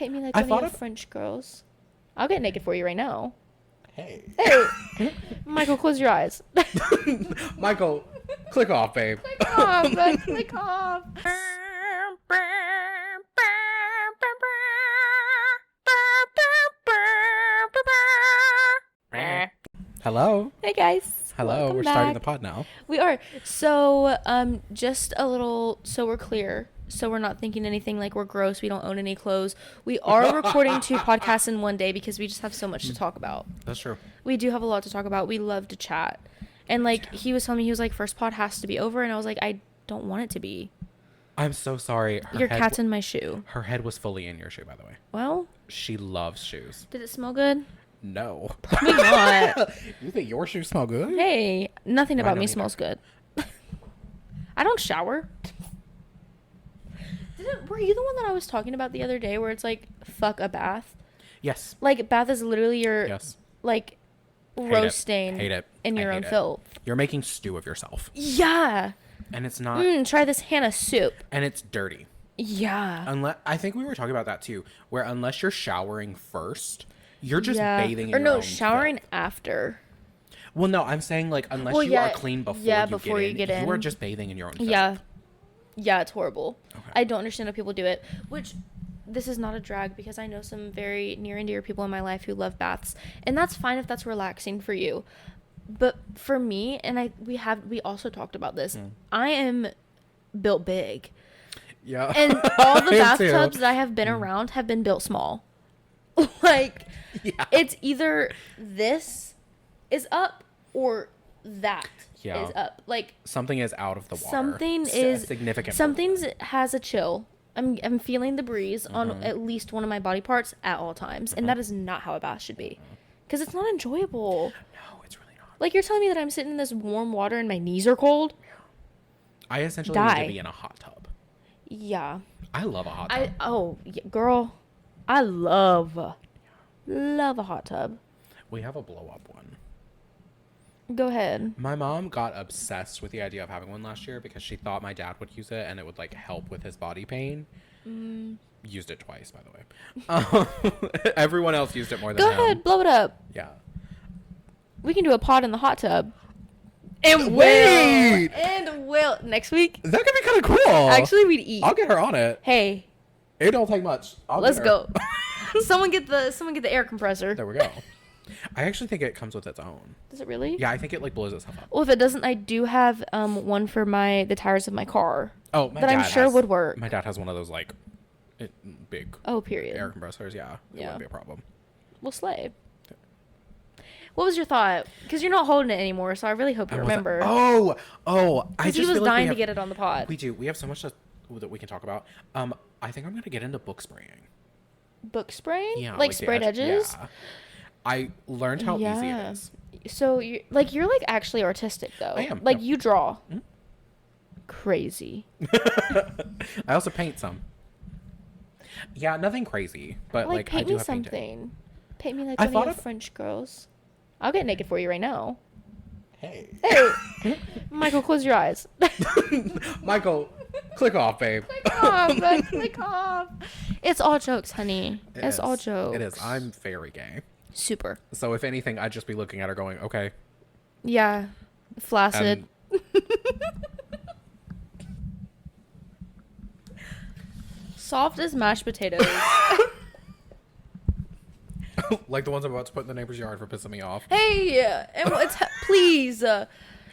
Paint me like I one thought of your of- French girls. I'll get naked for you right now. Hey. Hey, Michael, close your eyes. Michael, click off, babe. Click off, bud. Click off. Hello. Hey guys. Hello. Welcome We're back. starting the pod now. We are. So, just a little, so we're clear. So we're not thinking anything like we're gross. We don't own any clothes. We are recording 2 podcasts in one day because we just have so much to talk about. That's true. We do have a lot to talk about. We love to chat. And like, he was telling me, he was like, first pod has to be over. And I was like, I don't want it to be. I'm so sorry. Your cat's in my shoe. Her head was fully in your shoe, by the way. Well, She loves shoes. did it smell good? No. Probably not. You think your shoes smell good? Hey, nothing about don't me either. smells good. I don't shower. Were you the one that I was talking about the other day where it's like, fuck a bath? Yes. Like, bath is literally your, Yes. like, Hate roasting Hate it. in I your hate own it. filth. You're making stew of yourself. Yeah. And it's not. Try this Hannah soup. And it's dirty. Yeah. I think we were talking about that too, where unless you're showering first, you're just Yeah. bathing in or your no, own showering filth. after. Well, no, I'm saying like unless Well, you yeah, are clean before, yeah, you, before get you in, get you are in. just bathing in your own filth. Yeah. Yeah, it's horrible. Okay. I don't understand how people do it. Which, this is not a drag because I know some very near and dear people in my life who love baths. And that's fine if that's relaxing for you. But for me, and we also talked about this, I am built big. Yeah. And all the I am too. bathtubs that I have been around have been built small. Like, Yeah. it's either this is up or that Yeah. is up. Like, Something is out of the water. something S- is significant. Something's has a chill. I'm feeling the breeze on at least one of my body parts at all times, and that is not how a bath should be, because it's not enjoyable. No, it's really not. Like, you're telling me that I'm sitting in this warm water and my knees are cold? I essentially Die. need to be in a hot tub. Yeah. I love a hot tub. Girl, I love a hot tub. We have a blow up one. Go ahead. My mom got obsessed with the idea of having one last year because she thought my dad would use it and it would like help with his body pain. Used it twice, by the way. Everyone else used it more than Go him. ahead, blow it up. Yeah. We can do a pod in the hot tub. And Wait! will next week. That could be kind of cool. Actually, we'd eat. I'll get her on it. Hey, It don't take much. let's go. Someone get the air compressor. There we go. I actually think it comes with its own. Does it really? Yeah, I think it like blows itself up. Well, if it doesn't, I do have one for the tires of my car. Oh, my that I'm dad sure has- would work. My dad has one of those like big Oh, period. air compressors. Yeah, it Yeah. wouldn't be a problem. We'll slay. What was your thought? Because you're not holding it anymore, so I really hope you I wasn't- remember. Oh, I Because just he was feel like we dying to have- get it on the pod. We do. We have so much that we can talk about. I think I'm gonna get into book spraying. Book spraying? Yeah, Like the sprayed edge- edges? Yeah. I learned how easy Yeah. it is. So you're like actually artistic though. I am, Like yep. you draw. Crazy. I also paint some. Yeah, nothing crazy, but like I paint do me have painting. something. Paint me like I one of thought your of- French girls. I'll get naked for you right now. Hey. Hey, Michael, close your eyes. Michael, click off, babe. Click off, bud. Click off. It's all jokes, honey. It It's all is. jokes. It is. I'm very gay. Super. So if anything, I'd just be looking at her going, okay. Yeah. Flaccid. Soft as mashed potatoes. Like the ones I'm about to put in the neighbor's yard for pissing me off. Hey, and please. And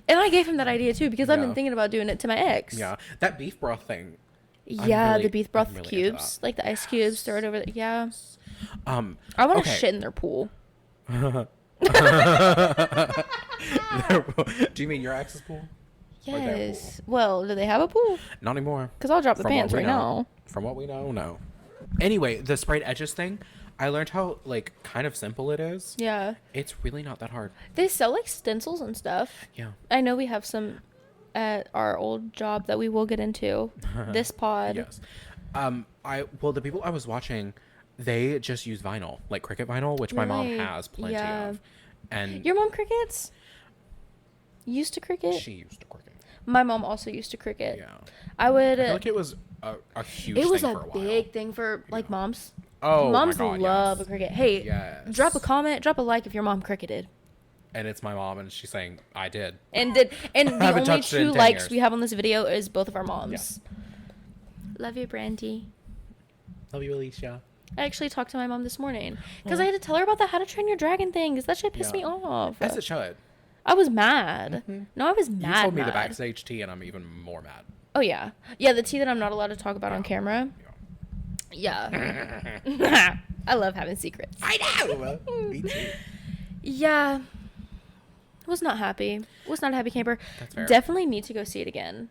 I gave him that idea too because I've been Yeah. thinking about doing it to my ex. Yeah. That beef broth thing. Yeah, really- the beef broth I'm really into cubes, that. like the ice cubes, throw it over. Yeah. I want to okay. shit in their pool. Do you mean your ex's pool? Or their Yes. Well, do they have a pool? Not anymore. Because I'll drop the From what pants we right know. now. From what we know, no. Anyway, the sprayed edges thing, I learned how like kind of simple it is. Yeah. It's really not that hard. They sell like stencils and stuff. Yeah. I know we have some at our old job that we will get into this pod. Yes. The people I was watching, they just use vinyl, like Cricut vinyl, which my mom Really? has plenty Yeah. of. And Your mom crickets? Used to cricket? she used to Cricut. My mom also used to cricket. Yeah. I would. I feel like it was a huge it was thing a for a while. big thing for like Yeah. moms. Oh my Moms god, love a yes. cricket. Hey, drop a Yes. comment, drop a like if your mom cricketed. And it's my mom, and she's saying, I did. And I the haven't only touched it in 2 10 likes years. we have on this video is both of our moms. Yes. Love you, Brandy. Love you, Alicia. I actually talked to my mom this morning because I had to tell her about the How to Train Your Dragon thing because that shit pissed me off. As it should. I was mad. No, I was mad. You told me the mad. backstage tea, and I'm even more mad. Oh yeah, yeah, the tea that I'm not allowed to talk about on camera. Yeah. I love having secrets. I know. Me too. Yeah. Was not happy. Was not a happy camper. That's fair. Definitely need to go see it again.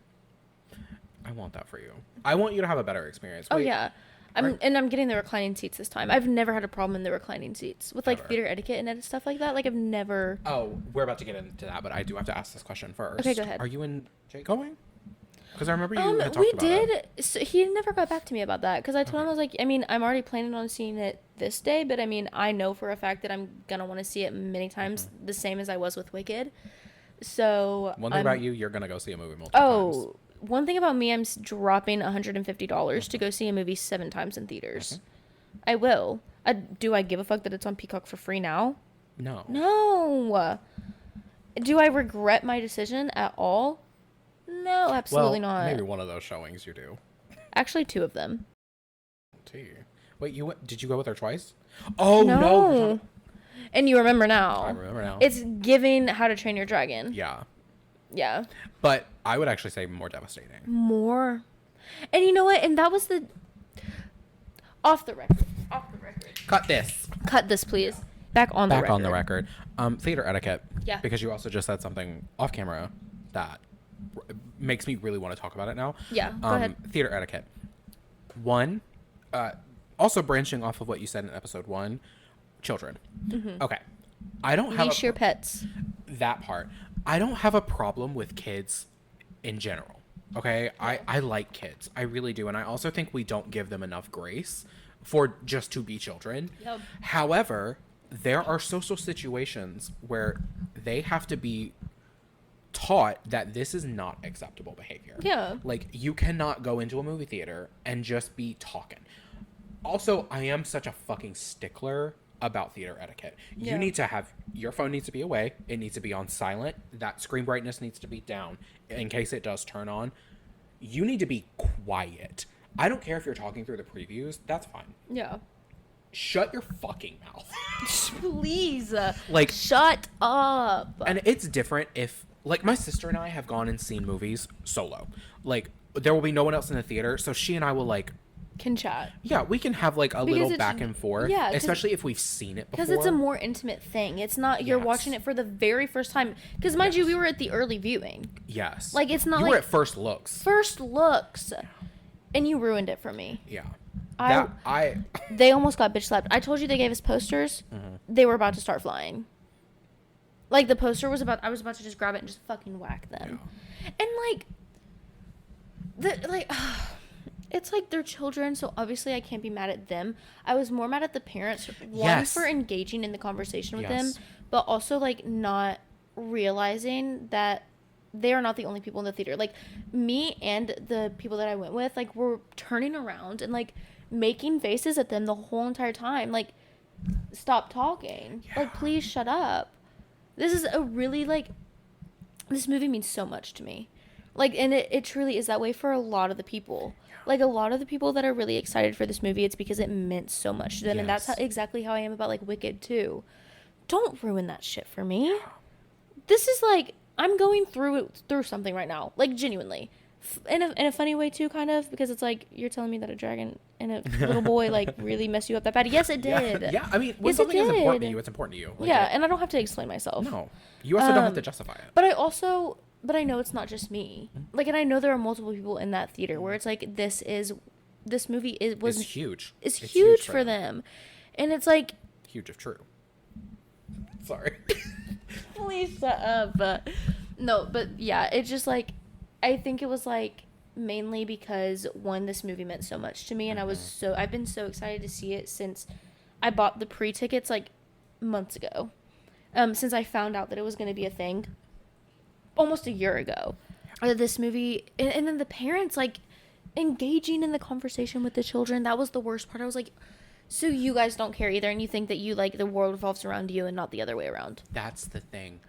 I want that for you. I want you to have a better experience. Oh Wait, yeah. I'm getting the reclining seats this time. I've never had a problem in the reclining seats with like Never. theater etiquette and stuff like that. Like I've never. Oh, we're about to get into that, but I do have to ask this question first. Okay, go ahead. Are you and Jake going? Because I remember you had talked We about did. it. So he never got back to me about that because I told him I was like, I mean, I'm already planning on seeing it this day, but I mean, I know for a fact that I'm gonna want to see it many times, the same as I was with Wicked. So One thing about you, you're gonna go see a movie multiple times. oh, one thing about me, I'm dropping $150 to go see a movie 7 times in theaters. I will. Do I give a fuck that it's on Peacock for free now? No. No. Do I regret my decision at all? No, absolutely well, not. Maybe one of those showings you do. Actually, 2 of them. Gee. Wait, did you go with her twice? Oh no. And you remember now. I remember now. It's giving How to Train Your Dragon. Yeah. Yeah. But I would actually say more devastating. More. And you know what? And that was the... Off the record. Cut this. Cut this, please. Back on the record. Back on the record. Theater etiquette. Yeah. Because you also just said something off camera that makes me really want to talk about it now. Yeah, go ahead. Theater etiquette. One, also branching off of what you said in episode 1, children. Okay. I don't have Leash your pets. that part. I don't have a problem with kids in general. Okay? I like kids. I really do. And I also think we don't give them enough grace for just to be children. Yep. However, there are social situations where they have to be taught that this is not acceptable behavior. Yeah. Like, you cannot go into a movie theater and just be talking. Also, I am such a fucking stickler about theater etiquette. Yeah. You need to have, your phone needs to be away. It needs to be on silent. That screen brightness needs to be down in case it does turn on. You need to be quiet. I don't care if you're talking through the previews. That's fine. Yeah. Shut your fucking mouth. Please. Like, Shut up. and it's different if, like, my sister and I have gone and seen movies solo. Like, there will be no one else in the theater, so she and I will, like, Can chat. yeah, we can have, like, a Because little it's- back and forth. yeah, 'cause- especially if we've seen it before. Because it's a more intimate thing. It's not you're Yes. watching it for the very first time. Because mind you, Yes. we were at the early viewing. Yes. Like, it's not you like... were at first looks. First looks. And you ruined it for me. Yeah. I- They almost got bitch slapped. I told you they gave us posters. They were about to start flying. Like, the poster was about... I was about to just grab it and just fucking whack them. Yeah. And, like... It's like they're children, so obviously I can't be mad at them. I was more mad at the parents. One, Yes. for engaging in the conversation with them, Yes. but also, like, not realizing that they are not the only people in the theater. Like, me and the people that I went with, like, were turning around and, like, making faces at them the whole entire time. Like, stop talking. Yeah. Like, please shut up. This is a really, like... This movie means so much to me. Like, and it truly is that way for a lot of the people. Like, a lot of the people that are really excited for this movie, it's because it meant so much to them. And that's Yes. exactly how I am about, like, Wicked, too. Don't ruin that shit for me. This is, like, I'm going through something right now. Like, genuinely. In a funny way, too, kind of. Because it's like, you're telling me that a dragon and a little boy, like, really messed you up that bad. Yes, it did. Yeah. I mean, when Yes, it something is important to did. you, it's important to you. Like, Yeah, and I don't have to explain myself. no. You also don't have to justify it. But I know it's not just me. Like, and I know there are multiple people in that theater where it's like, this movie was It's huge. It's huge for them. And it's like, Huge if true. Sorry. please shut up. No, but yeah, it's just like, I think it was like mainly because one, this movie meant so much to me, and I've been so excited to see it since I bought the pre-tickets like months ago. Since I found out that it was going to be a thing almost a year ago. This movie, and then the parents, like, engaging in the conversation with the children, that was the worst part. I was like, So you guys don't care either, and you think that you like the world revolves around you and not the other way around. That's the thing.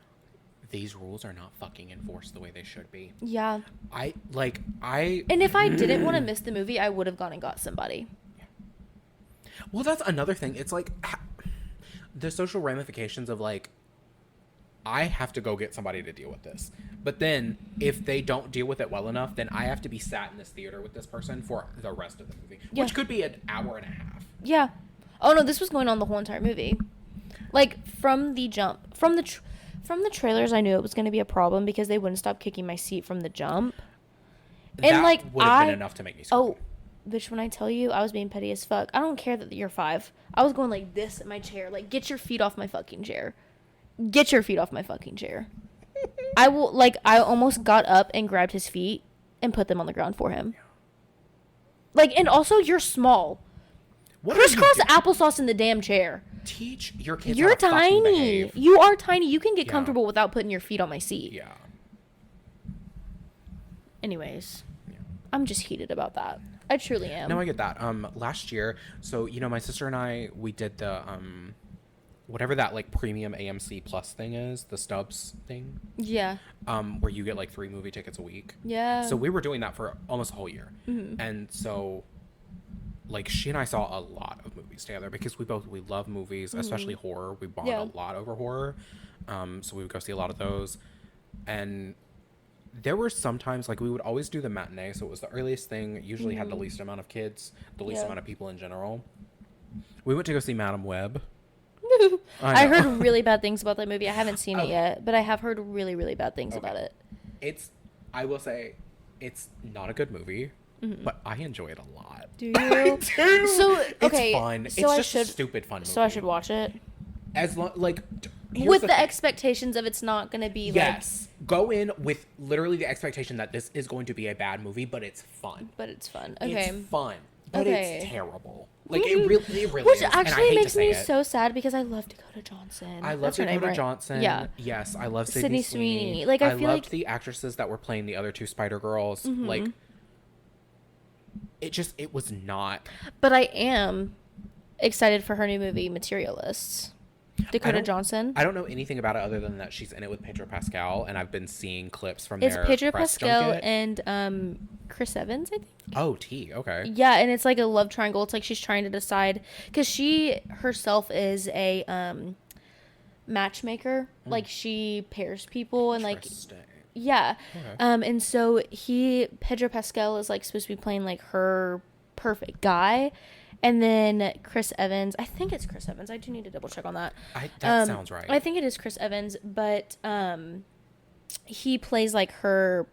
These rules are not fucking enforced the way they should be. Yeah. And if I didn't want to miss the movie, I would have gone and got somebody. Well, that's another thing. It's like the social ramifications of like, I have to go get somebody to deal with this. But then if they don't deal with it well enough, then I have to be sat in this theater with this person for the rest of the movie, which could be an hour and a half. Yeah. Oh no, this was going on the whole entire movie. Like from the jump, from the trailers, I knew it was going to be a problem because they wouldn't stop kicking my seat from the jump. And that like would have been enough to make me scream. Oh, bitch, when I tell you I was being petty as fuck, I don't care that you're 5. I was going like this in my chair. Like, get your feet off my fucking chair. Get your feet off my fucking chair. I almost got up and grabbed his feet and put them on the ground for him. Like, and also, you're small. Crisscross applesauce in the damn chair. Teach your kids You're how to fucking tiny. behave. You are tiny. You can get comfortable without putting your feet on my seat. Yeah. Anyways, I'm just heated about that. I truly am. No, I get that. Last year, so my sister and I, we did the whatever that like premium AMC Plus thing is, the Stubs thing. Yeah. Where you get like 3 movie tickets a week. Yeah. So we were doing that for almost a whole year, and so like she and I saw a lot of movies together because we love movies, especially horror. We bond a lot over horror. So we would go see a lot of those, and there were sometimes like we would always do the matinee, so it was the earliest thing, usually had the least amount of kids, the least amount of people in general. We went to go see Madam Web. I heard really bad things about that movie. I haven't seen it yet, but I have heard really, really bad things about it. I will say, it's not a good movie, but I enjoy it a lot. Do you? I do. So, okay. It's fun. So it's just a stupid fun movie. So I should watch it? As long, like... With the expectations of it's not going to be yes. Go in with literally the expectation that this is going to be a bad movie, but it's fun. But it's fun. Okay. It's fun. But it's terrible. Like, it really Which is. actually makes me so sad because I love Dakota Johnson. I love Dakota Johnson. Yeah. Yes, I love Sydney Sweeney. Like, I feel loved like the actresses that were playing the other 2 Spider Girls. Like, it was not. But I am excited for her new movie, Materialists. Dakota Johnson. I don't know anything about it other than that she's in it with Pedro Pascal, and I've been seeing clips from It's their Pedro press Pascal junket. and Chris Evans, I think. Oh, okay. Yeah, and it's like a love triangle. It's like she's trying to decide because she herself is a matchmaker. Like she pairs people and like yeah. Okay. And so Pedro Pascal is like supposed to be playing like her perfect guy. And then Chris Evans, I think it's Chris Evans. I do need to double check on that. That sounds right. I think it is Chris Evans, but he plays like her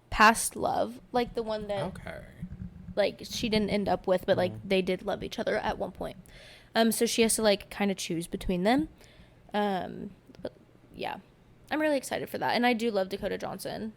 past love, like the one that like she didn't end up with, but like they did love each other at one point. So she has to like kind of choose between them. But yeah, I'm really excited for that, and I do love Dakota Johnson.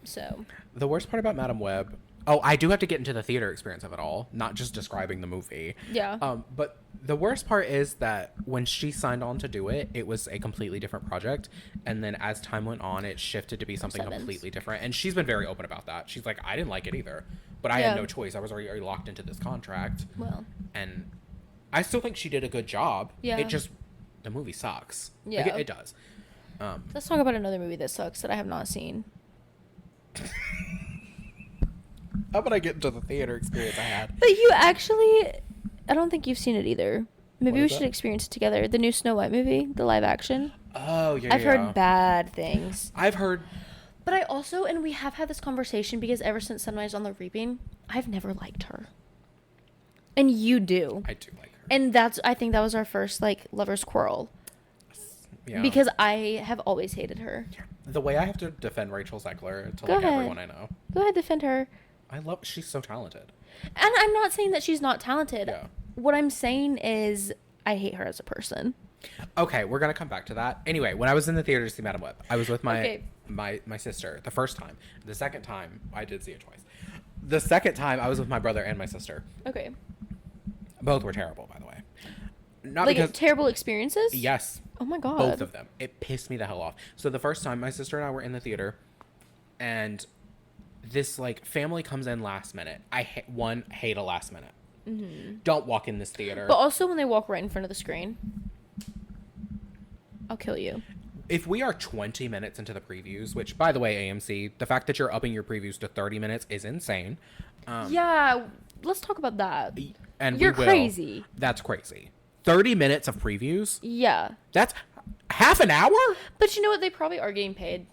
So the worst part about Madam Web. Oh, I do have to get into the theater experience of it all, not just describing the movie. Yeah. But the worst part is that when she signed on to do it, it was a completely different project. And then as time went on, it shifted to be something completely different. And she's been very open about that. She's like, I didn't like it either. But I had no choice. I was already locked into this contract. Well. And I still think she did a good job. Yeah. It just, the movie sucks. Yeah. Like, it does. Let's talk about another movie that sucks that I have not seen. How about I get into the theater experience I had? But you actually, I don't think you've seen it either. Maybe What we is should that? experience it together. The new Snow White movie, the live action. Oh, yeah, I've heard bad things. I've heard. But I also, and we have had this conversation because ever since Sunrise on the Reaping, I've never liked her. And you do. I do like her. And I think that was our first, like, lover's quarrel. Yeah. Because I have always hated her. The way I have to defend Rachel Zegler to Go ahead. everyone I know. Go ahead, defend her. She's so talented. And I'm not saying that she's not talented. Yeah. What I'm saying is I hate her as a person. Okay, we're gonna come back to that. Anyway, when I was in the theater to see Madam Web, I was with my sister the first time. The second time, I did see it twice. The second time, I was with my brother and my sister. Okay. Both were terrible, by the way. Not like because terrible experiences? yes. Oh my god. Both of them. It pissed me the hell off. So the first time, my sister and I were in the theater, and this like family comes in last minute. I hate a last minute. Don't walk in this theater. But also when they walk right in front of the screen, I'll kill you. If we are 20 minutes into the previews, which, by the way, AMC, the fact that you're upping your previews to 30 minutes is insane. Yeah, let's talk about that. And You're we will. crazy. That's crazy. 30 minutes of previews? Yeah. That's half an hour? But you know what? They probably are getting paid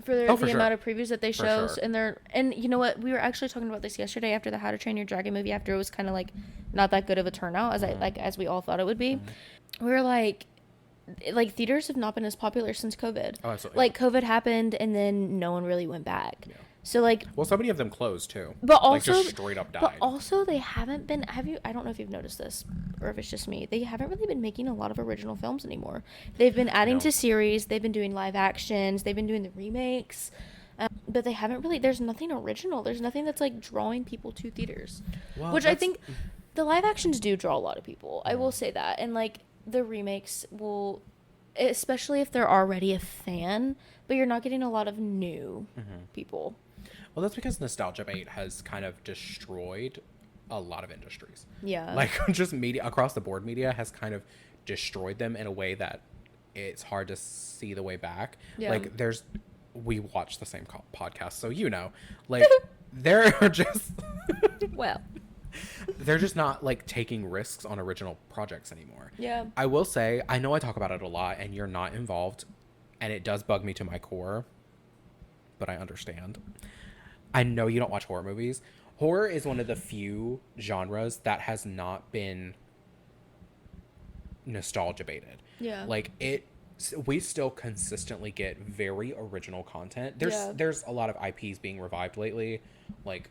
for the sure. amount of previews that they For show. sure. And you know what? We were actually talking about this yesterday after the How to Train Your Dragon movie, after it was kind of like not that good of a turnout as we all thought it would be. We were like theaters have not been as popular since COVID. Oh, absolutely. Like COVID happened and then no one really went back. Yeah. So like, well, so many of them closed too. but also, like just straight up died. but also they haven't been. I don't know if you've noticed this or if it's just me. They haven't really been making a lot of original films anymore. They've been adding to series. They've been doing live actions. They've been doing the remakes. But they haven't really. There's nothing original. There's nothing that's like drawing people to theaters. Well, which I think the live actions do draw a lot of people. I will say that, and like the remakes will, especially if they're already a fan. But you're not getting a lot of new people. Well, that's because nostalgia bait has kind of destroyed a lot of industries. Yeah. Like, just media, across the board media has kind of destroyed them in a way that it's hard to see the way back. Yeah. Like, we watch the same podcast, so you know. Like, they're just... Well. They're just not, like, taking risks on original projects anymore. Yeah. I will say, I know I talk about it a lot, and you're not involved, and it does bug me to my core, but I understand. I know you don't watch horror movies. Horror is one of the few genres that has not been nostalgia baited. Yeah. Like we still consistently get very original content. Yeah. There's a lot of IPs being revived lately, like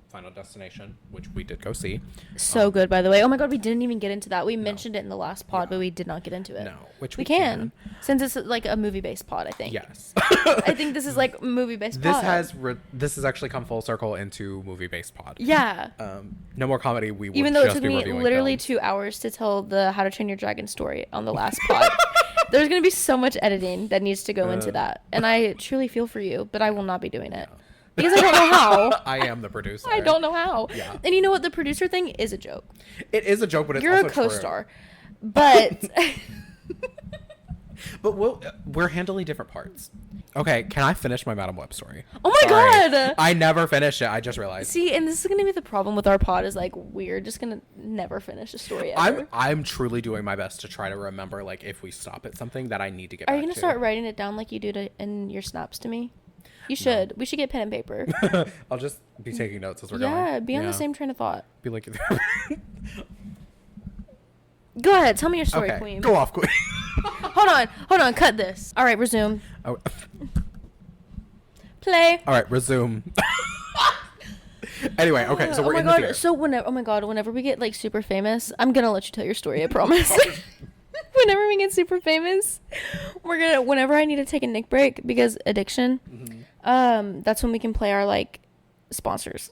Final Destination, which we did go see. So good, by the way. Oh my god, we didn't even get into that. We mentioned it in the last pod, but we did not get into it. No, which we can. Since it's like a movie-based pod, I think. Yes. I think this is like movie-based pod. This has actually come full circle into movie-based pod. Yeah. No more comedy. We will even though it just took be me reviewing literally films. 2 hours to tell the How to Train Your Dragon story on the last pod. There's going to be so much editing that needs to go into that. And I truly feel for you, but I will not be doing it. Because I don't know how. I am the producer. I don't know how. Yeah. And you know what? The producer thing is a joke. It is a joke, but it's You're also a co-star. True. But... But we're handling different parts. Okay, can I finish my Madam Web story? Oh my god! I never finished it. I just realized. See, and this is gonna be the problem with our pod is like we're just gonna never finish a story ever. I'm truly doing my best to try to remember, like, if we stop at something that I need to get back to. Are you gonna start writing it down like you do in your snaps to me? You should. No. We should get pen and paper. I'll just be taking notes as we're going. Yeah, be on the same train of thought. Be like... Go ahead. Tell me your story, okay, Queen. go off, Queen. Hold on. Cut this. All right, resume. Oh. Play. All right, resume. Anyway, okay, so we're in the theater. So whenever we get like super famous, I'm gonna let you tell your story. I promise. Whenever we get super famous, whenever I need to take a Nick break because addiction, that's when we can play our like sponsors.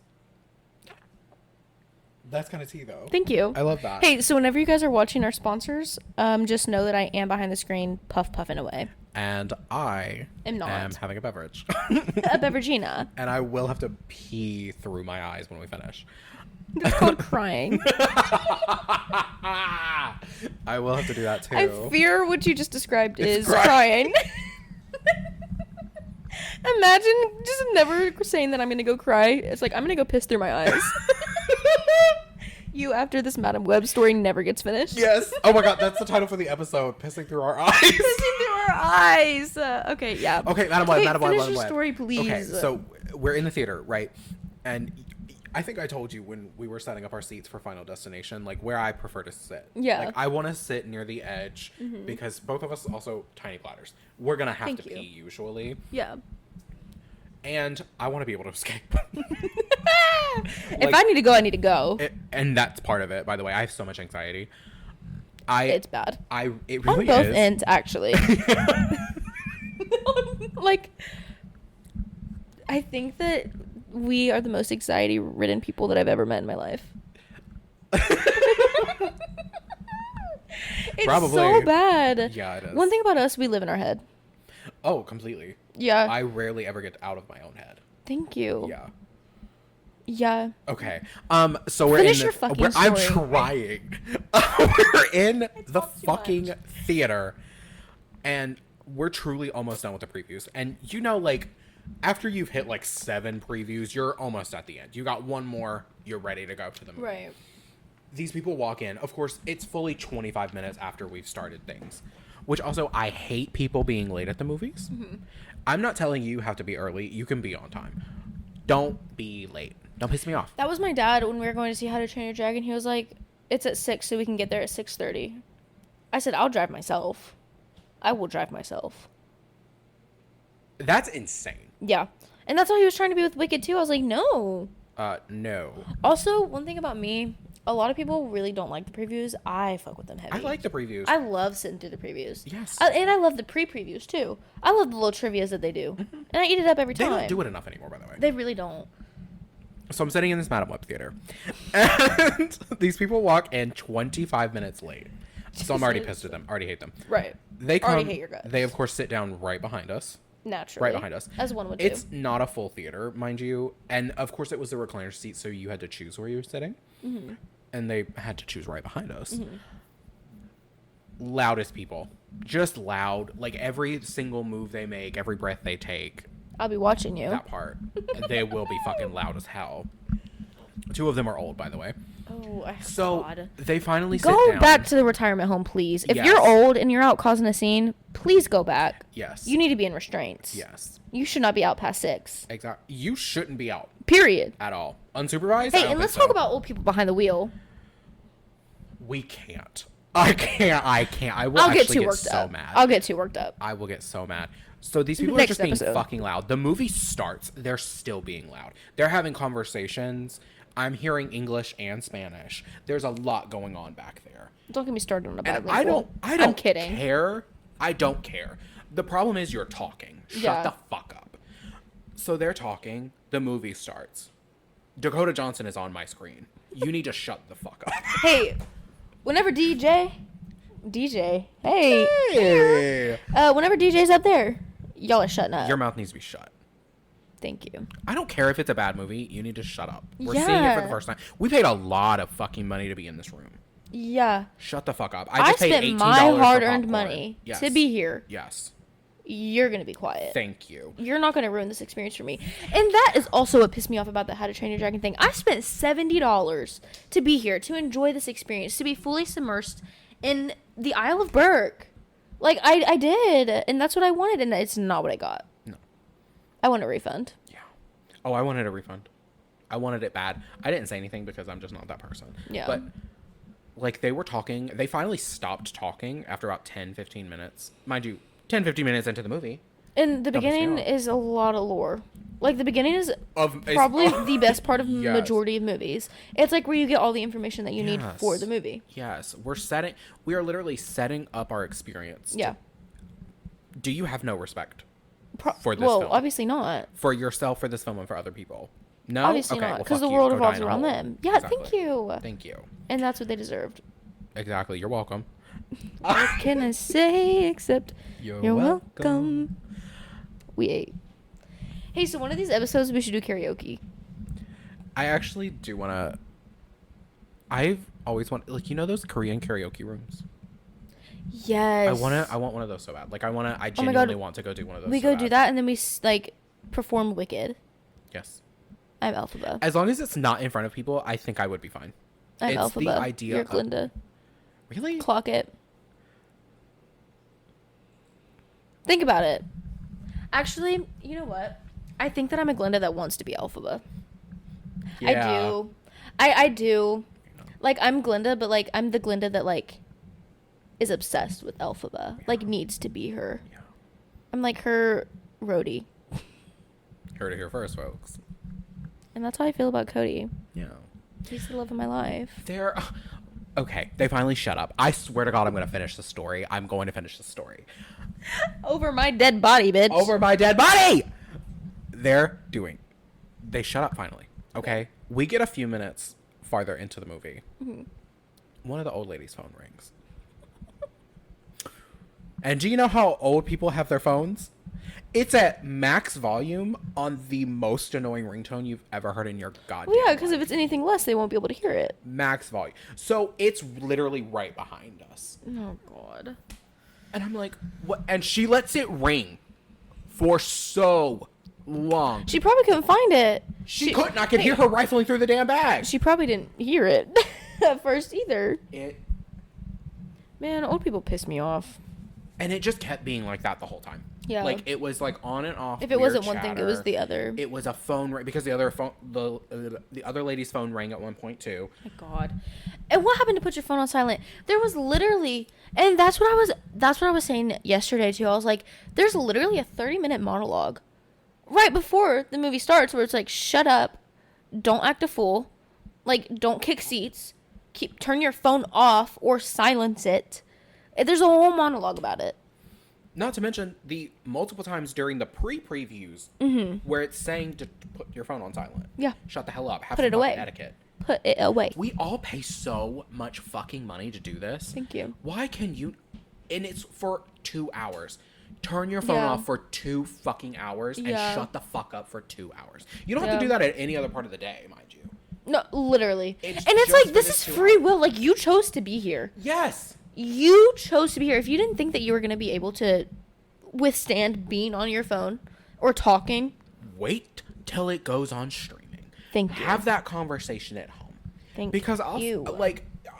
That's kind of tea, though. Thank you. I love that. Hey, so whenever you guys are watching our sponsors, just know that I am behind the screen, puffing away. And I am having a beverage. A beveragina. And I will have to pee through my eyes when we finish. It's called crying. I will have to do that, too. I fear what you just described is crying. Imagine just never saying that I'm going to go cry. It's like, I'm going to go piss through my eyes. You, after this Madam Web story never gets finished. Yes. Oh my god, that's the title for the episode. Pissing through our eyes. Pissing through our eyes. Okay, yeah. Okay, Madam Web, Madam Web, finish Madam your Web. story, please. Okay, so we're in the theater, right? And I think I told you when we were setting up our seats for Final Destination, like, where I prefer to sit. Yeah. Like, I want to sit near the edge because both of us also tiny bladders. We're going to have to pee usually. Yeah. And I want to be able to escape. If I need to go, I need to go. And that's part of it, by the way. I have so much anxiety. It's bad. It really on both is. ends, actually. Like, I think that we are the most anxiety-ridden people that I've ever met in my life. It's Probably. so bad. Yeah, it is. One thing about us, we live in our head. Oh, completely. Yeah. I rarely ever get out of my own head. Thank you. Yeah. Yeah. Okay. So we're Finish in your the, fucking I'm story. trying. We're in the talk too fucking much. theater, and we're truly almost done with the previews. And you know, like, after you've hit like 7 previews, you're almost at the end. You got one more, you're ready to go to the movie. Right. These people walk in. Of course, it's fully 25 minutes after we've started things. Which also, I hate people being late at the movies. Mm-hmm. I'm not telling you have to be early. You can be on time. Don't be late. Don't piss me off. That was my dad when we were going to see How to Train Your Dragon. He was like, "It's at 6, so we can get there at 6:30." I said, "I'll drive myself. I will drive myself." That's insane. Yeah, and that's how he was trying to be with Wicked too. I was like, "No." No. Also, one thing about me, a lot of people really don't like the previews. I fuck with them heavy. I like the previews. I love sitting through the previews. Yes. And I love the pre-previews too. I love the little trivias that they do, and I eat it up every They time. don't do it enough anymore, by the way. They really don't. So I'm sitting in this Madam Web theater, and these people walk in 25 minutes late. So I'm already pissed at them. Already hate them. Right. They come. Already hate your guts. They of course sit down right behind us. Naturally. Right behind us. As one would do. It's not a full theater, mind you, and of course it was the recliner seat, so you had to choose where you were sitting, and they had to choose right behind us. Loudest people, just loud. Like every single move they make, every breath they take. I'll be watching you. That part, they will be fucking loud as hell. 2 of them are old, by the way. Oh, So God. they finally sit Go down. back to the retirement home, please. If Yes. you're old and you're out causing a scene, please go back. Yes. You need to be in restraints. Yes. You should not be out past 6. Exactly. You shouldn't be out Period. at all. Unsupervised? I Hey, don't and let's think talk so. about old people behind the wheel. We can't. I can't. I will I'll get actually too worked so up. mad. I'll get too worked up. I will get so mad. So these people are Next just being episode. fucking loud. The movie starts. They're still being loud. They're having conversations. I'm hearing English and Spanish. There's a lot going on back there. Don't get me started on a bad And I don't I'm kidding. care. I don't care. The problem is you're talking. Shut Yeah. the fuck up. So they're talking. The movie starts. Dakota Johnson is on my screen. You need to shut the fuck up. Hey, whenever DJ, hey, Hey. whenever DJ's up there, y'all are shutting up. Your mouth needs to be shut. Thank you. I don't care if it's a bad movie. You need to shut up. We're seeing it for the Yeah. first time. We paid a lot of fucking money to be in this room. Yeah. Shut the fuck up. I just paid spent $18 my for hard-earned popcorn. money Yes. to be here. Yes. You're going to be quiet. Thank you. You're not going to ruin this experience for me. And that is also what pissed me off about the How to Train Your Dragon thing. I spent $70 to be here, to enjoy this experience, to be fully submersed in the Isle of Berk. Like, I did. And that's what I wanted. And it's not what I got. No. I want a refund. Yeah. Oh, I wanted a refund. I wanted it bad. I didn't say anything because I'm just not that person. Yeah. But, like, they were talking. They finally stopped talking after about 10, 15 minutes. Mind you, 10, 15 minutes into the movie. And the That was beginning young. is a lot of lore. Like, the beginning is It's- probably the best part of Yes. majority of movies. It's like where you get all the information that you need for Yes. the movie. Yes. We are literally setting up our experience. Yeah. Do you have no respect for this well, film? obviously not. For yourself, for this film, and for other people? No? Obviously Okay, not. well, Because fuck the you. world Go die revolves in a around hole. them. Yeah, thank Exactly. you. Thank you. And that's what they deserved. Exactly. You're welcome. What can I say except you're welcome? We ate. Hey, so one of these episodes we should do karaoke. I actually do want to... I've always wanted... Like, you know those Korean karaoke rooms? Yes. I want one of those so bad. Like, I Oh my genuinely God. want to go do one of those We so go do bad. that and then we like perform Wicked. Yes. I'm Elphaba. As long as it's not in front of people, I think I would be fine. I'm it's the Elphaba. idea You're of- Glinda. Really? Clock it. Think about it. Actually, you know what? I think that I'm a Glinda that wants to be Elphaba. I do. I do. Like, I'm Glinda, but, like, I'm the Glinda that, like, is obsessed with Elphaba. Like, needs to be her. Yeah. I'm, like, her roadie. Heard it here first, folks. And that's how I feel about Cody. Yeah. He's the love of my life. They're... Okay, they finally shut up. I swear to God I'm going to finish the story. I'm going to finish the story. Over my dead body, bitch. Over my dead body! They shut up finally. Okay? We get a few minutes farther into the movie. Mm-hmm. One of the old ladies' phone rings. And do you know how old people have their phones? It's at max volume on the most annoying ringtone you've ever heard in your goddamn Well, yeah, because if life. it's anything less, they won't be able to hear it. Max volume. So it's literally right behind us. Oh, God. And I'm like, what? And she lets it ring for so long. She probably couldn't find it. She couldn't. I could hear her rifling through the damn bag. She probably didn't hear it at first either. Man, old people piss me off. And it just kept being like that the whole time. Yeah. Like, it was like on and off. If it weird wasn't one thing, it was the other. It was a phone ring because the other phone, the other lady's phone rang at one point too. My God. And what happened to put your phone on silent? There was literally, and that's what I was saying yesterday too. I was like, there's literally a 30-minute monologue right before the movie starts where it's like, shut up, don't act a fool, like, don't kick seats, turn your phone off or silence it. There's a whole monologue about it. Not to mention the multiple times during the pre-previews where it's saying to put your phone on silent. Yeah. Shut the hell up. Have Put some it away. fucking etiquette. Put it away. We all pay so much fucking money to do this. Thank you. Why can you... And it's for 2 hours. Turn your phone Yeah. off for 2 fucking hours and Yeah. shut the fuck up for 2 hours. You don't have to do that at any other part of the day, mind you. No, literally. It's And it's just like, for this this is 2 free hours. will. Like, you chose to be here. Yes. You chose to be here. If you didn't think that you were going to be able to withstand being on your phone or talking, Wait till it goes on streaming. Thank you. Have that conversation at home. thank Because you.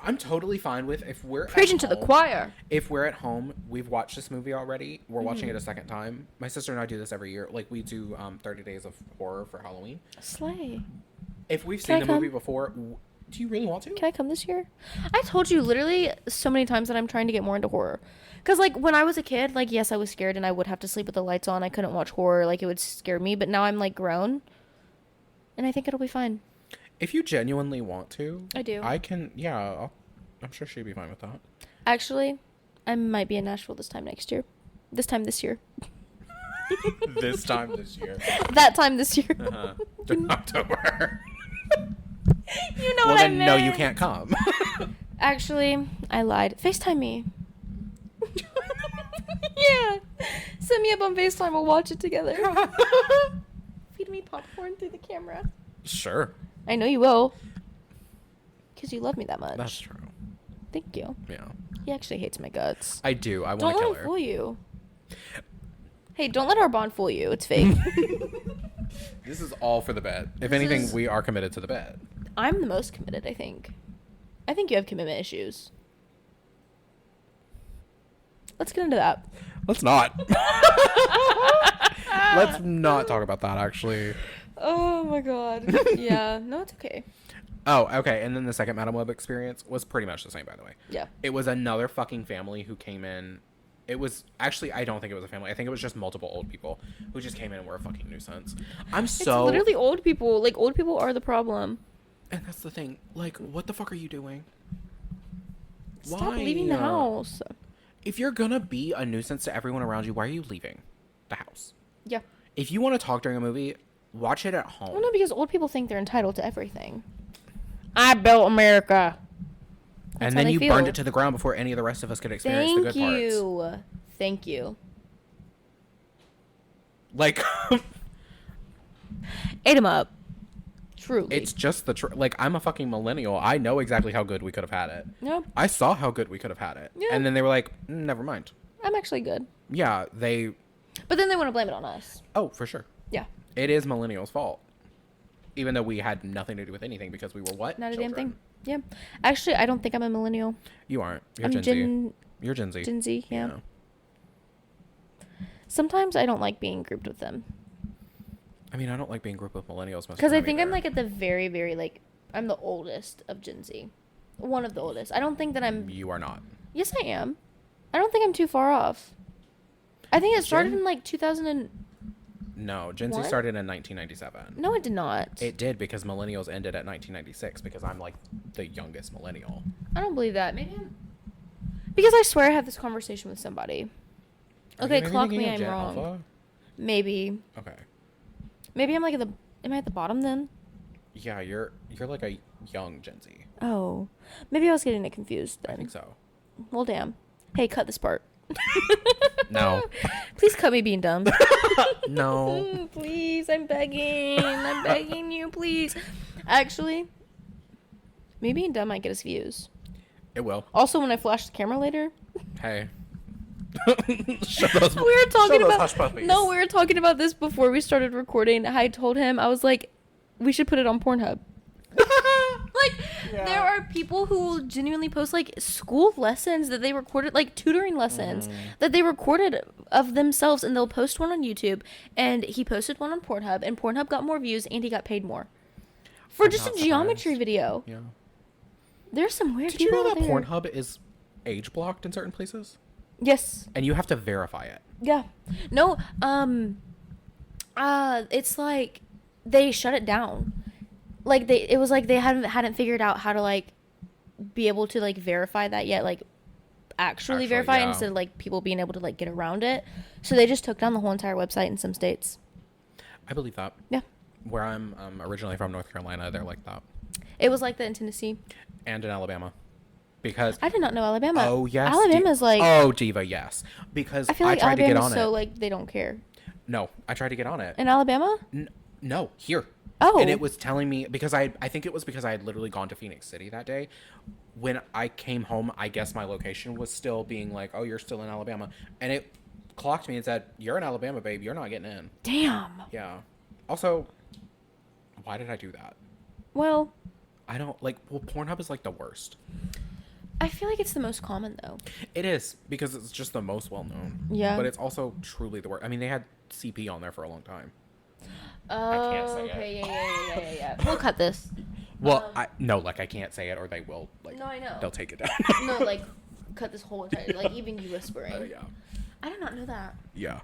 I'm totally fine with if we're Preaching at to the home- choir. If we're at home, we've watched this movie already. We're watching it a second time. My sister and I do this every year. Like, we do 30 days of horror for Halloween. Slay. If we've Can I seen a movie come? before, do you really want to? Can I come this year? I told you literally so many times that I'm trying to get more into horror. Because, like, when I was a kid, like, yes, I was scared and I would have to sleep with the lights on. I couldn't watch horror. Like, it would scare me. But now I'm, like, grown. And I think it'll be fine. If you genuinely want to, I do. I can. Yeah, I'm sure she'd be fine with that. Actually, I might be in Nashville this time this year. This time this year. That time this year. October. You know Well, what I then, meant. no, you can't come. Actually, I lied. FaceTime me. Yeah. Send me up on FaceTime. We'll watch it together. Feed me popcorn through the camera. Sure. I know you will. Because you love me that much. That's true. Thank you. Yeah. He actually hates my guts. I do. I Don't want to let kill him her. fool you. Hey, don't let our bond fool you. It's fake. This is all for the bet. If This anything, is- we are committed to the bet. I'm the most committed, I think. I think you have commitment issues. Let's get into that. Let's not. Let's not talk about that, actually. Oh my god. Yeah. No, it's okay. Oh, okay. And then the second Madam Web experience was pretty much the same, by the way. Yeah. It was another fucking family who came in. It was actually, I don't think it was a family. I think it was just multiple old people who just came in and were a fucking nuisance. It's literally old people. Like, old people are the problem. And that's the thing. Like, what the fuck are you doing? Stop leaving the house. If you're gonna be a nuisance to everyone around you, why are you leaving the house? Yeah. If you want to talk during a movie, watch it at home. Well, no, because old people think they're entitled to everything. I built America. That's and how then they you feel. burned it to the ground before any of the rest of us could experience Thank the good parts. you. Thank you. Like, Ate him up. Truly. it's just like, I'm a fucking millennial. I know exactly how good we could have had it. Yep. I saw how good we could have had it. Yeah. And then they were like, never mind. I'm actually good. Yeah, But then they want to blame it on us. oh, for sure. Yeah. It is millennials' fault. Even though we had nothing to do with anything because we were what? Not a damn Children. thing. Yeah. Actually, I don't think I'm a millennial. You aren't. You're I'm Gen Z. You're Gen Z. Gen Z, yeah. Sometimes I don't like being grouped with them. I mean, I don't like being grouped with millennials most of Because the I time think I'm either. like at the very, very, like, I'm the oldest of Gen Z. One of the oldest. I don't think that I'm. You are not. Yes, I am. I don't think I'm too far off. I think it started Gen- in like 2000 and. No, Gen Z What? started in 1997. No, it did not. It did because millennials ended at 1996 because I'm like the youngest millennial. I don't believe that. Maybe I'm. Because I swear I had this conversation with somebody. Are Okay, you maybe clock thinking me, of I'm Gen wrong. Alpha? Maybe. Okay. Maybe I'm like at the. Am I at the bottom then? Yeah, you're like a young Gen Z. Oh. Maybe I was getting it confused then. I think so. Well, damn. Hey, cut this part. No. Please cut me being dumb. No. Please, I'm begging. I'm begging you, please. Actually, me being dumb might get us views. It will. Also, when I flash the camera later. Hey. We were talking about hush puppies. No, we were talking about this before we started recording. I told him, I was like, we should put it on Pornhub. Like, there are people who will genuinely post like school lessons that they recorded, like tutoring lessons that they recorded of themselves, and they'll post one on YouTube. And he posted one on Pornhub, and Pornhub got more views, and he got paid more for I'm just a not geometry surprised. video. Yeah. There's some weird Did you people know out that there. Pornhub is age blocked in certain places? Yes. And you have to verify it. Yeah. No. It's like they shut it down. Like it was like they hadn't figured out how to like be able to like verify that yet, like actually verify it instead of like people being able to like get around it. So they just took down the whole entire website in some states. I believe that. Yeah. Where I'm originally from, North Carolina, they're like that. It was like that in Tennessee. And in Alabama. Because I did not know Alabama. Oh yes. Alabama's like Oh Diva, yes. Because I feel I like tried to get Alabama's on so it. like they don't care. No, I tried to get on it. In Alabama? No, here. Oh. And it was telling me because I think it was because I had literally gone to Phoenix City that day. When I came home, I guess my location was still being like, "Oh, you're still in Alabama." And it clocked me and said, "You're in Alabama, babe. You're not getting in." Damn. Yeah. Also, why did I do that? Well, I don't like well, Pornhub is like the worst. I feel like it's the most common though. It is because it's just the most well known. Yeah. But it's also truly the worst. I mean, they had CP on there for a long time. Oh, can't say okay, yeah. We'll cut this. Well, I can't say it or they will like No, I know. they'll take it down. No, like cut this whole entire, like even you whispering. Yeah. I did not know that. Yeah.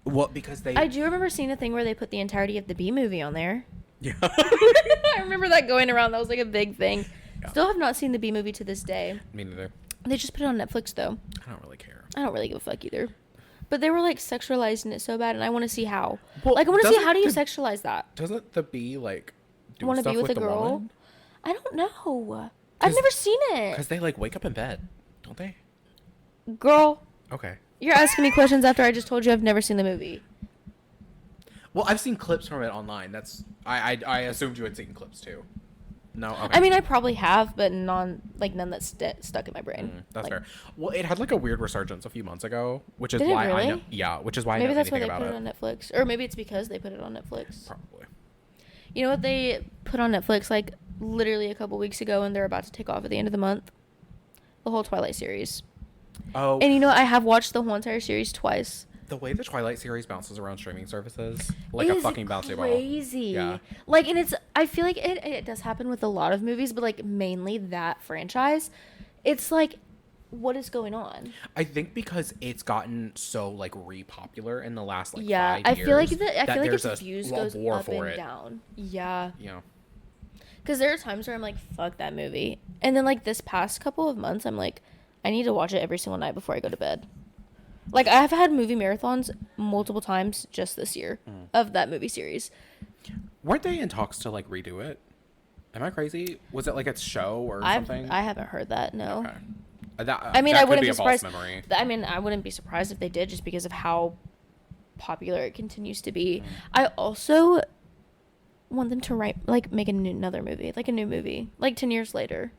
Well, because they I do remember seeing a thing where they put the entirety of the B movie on there. Yeah. I remember that going around. That was like a big thing. Yeah. Still have not seen the B movie to this day. Me neither. They just put it on Netflix though. I don't really care. I don't really give a fuck either. But they were like sexualizing it so bad, and I want to see how. Well, like I want to see doesn't how do you the- sexualize that? Doesn't the bee like do Want to stuff be with a the girl? woman? I don't know. I've never seen it. Because they like wake up in bed, don't they? Girl, Okay. you're asking me questions after I just told you I've never seen the movie. Well, I've seen clips from it online. That's I assumed you had seen clips too. No. Okay. I mean, I probably have, but none that's stuck in my brain. That's Like, fair. Well, it had like a weird resurgence a few months ago, which is Did it why I really? know. Yeah, which is why I Maybe know that's why anything they about put it it. on Netflix, or maybe it's because they put it on Netflix. Probably. You know what they put on Netflix like literally a couple weeks ago, and they're about to take off at the end of the month? The whole Twilight series. Oh. And you know, I have watched the whole entire series twice. The way the Twilight series bounces around streaming services, like a Is fucking bouncy ball. crazy. Yeah. Like, and it's, I feel like it does happen with a lot of movies, but like mainly that franchise. It's like, what is going on? I think because it's gotten so like re-popular in the last like 5 years. I feel like its there's views a goes war up for and it. down. Yeah. Yeah. Because there are times where I'm like, fuck that movie. And then like this past couple of months, I'm like, I need to watch it every single night before I go to bed. Like, I have had movie marathons multiple times just this year of that movie series. Weren't they in talks to like redo it? Am I crazy? Was it like a show or something? I haven't heard that, no. Okay. That, I mean, that I could wouldn't be be a false surprised. memory. I mean, I wouldn't be surprised if they did, just because of how popular it continues to be. I also want them to make another movie, like a new movie, like 10 years later.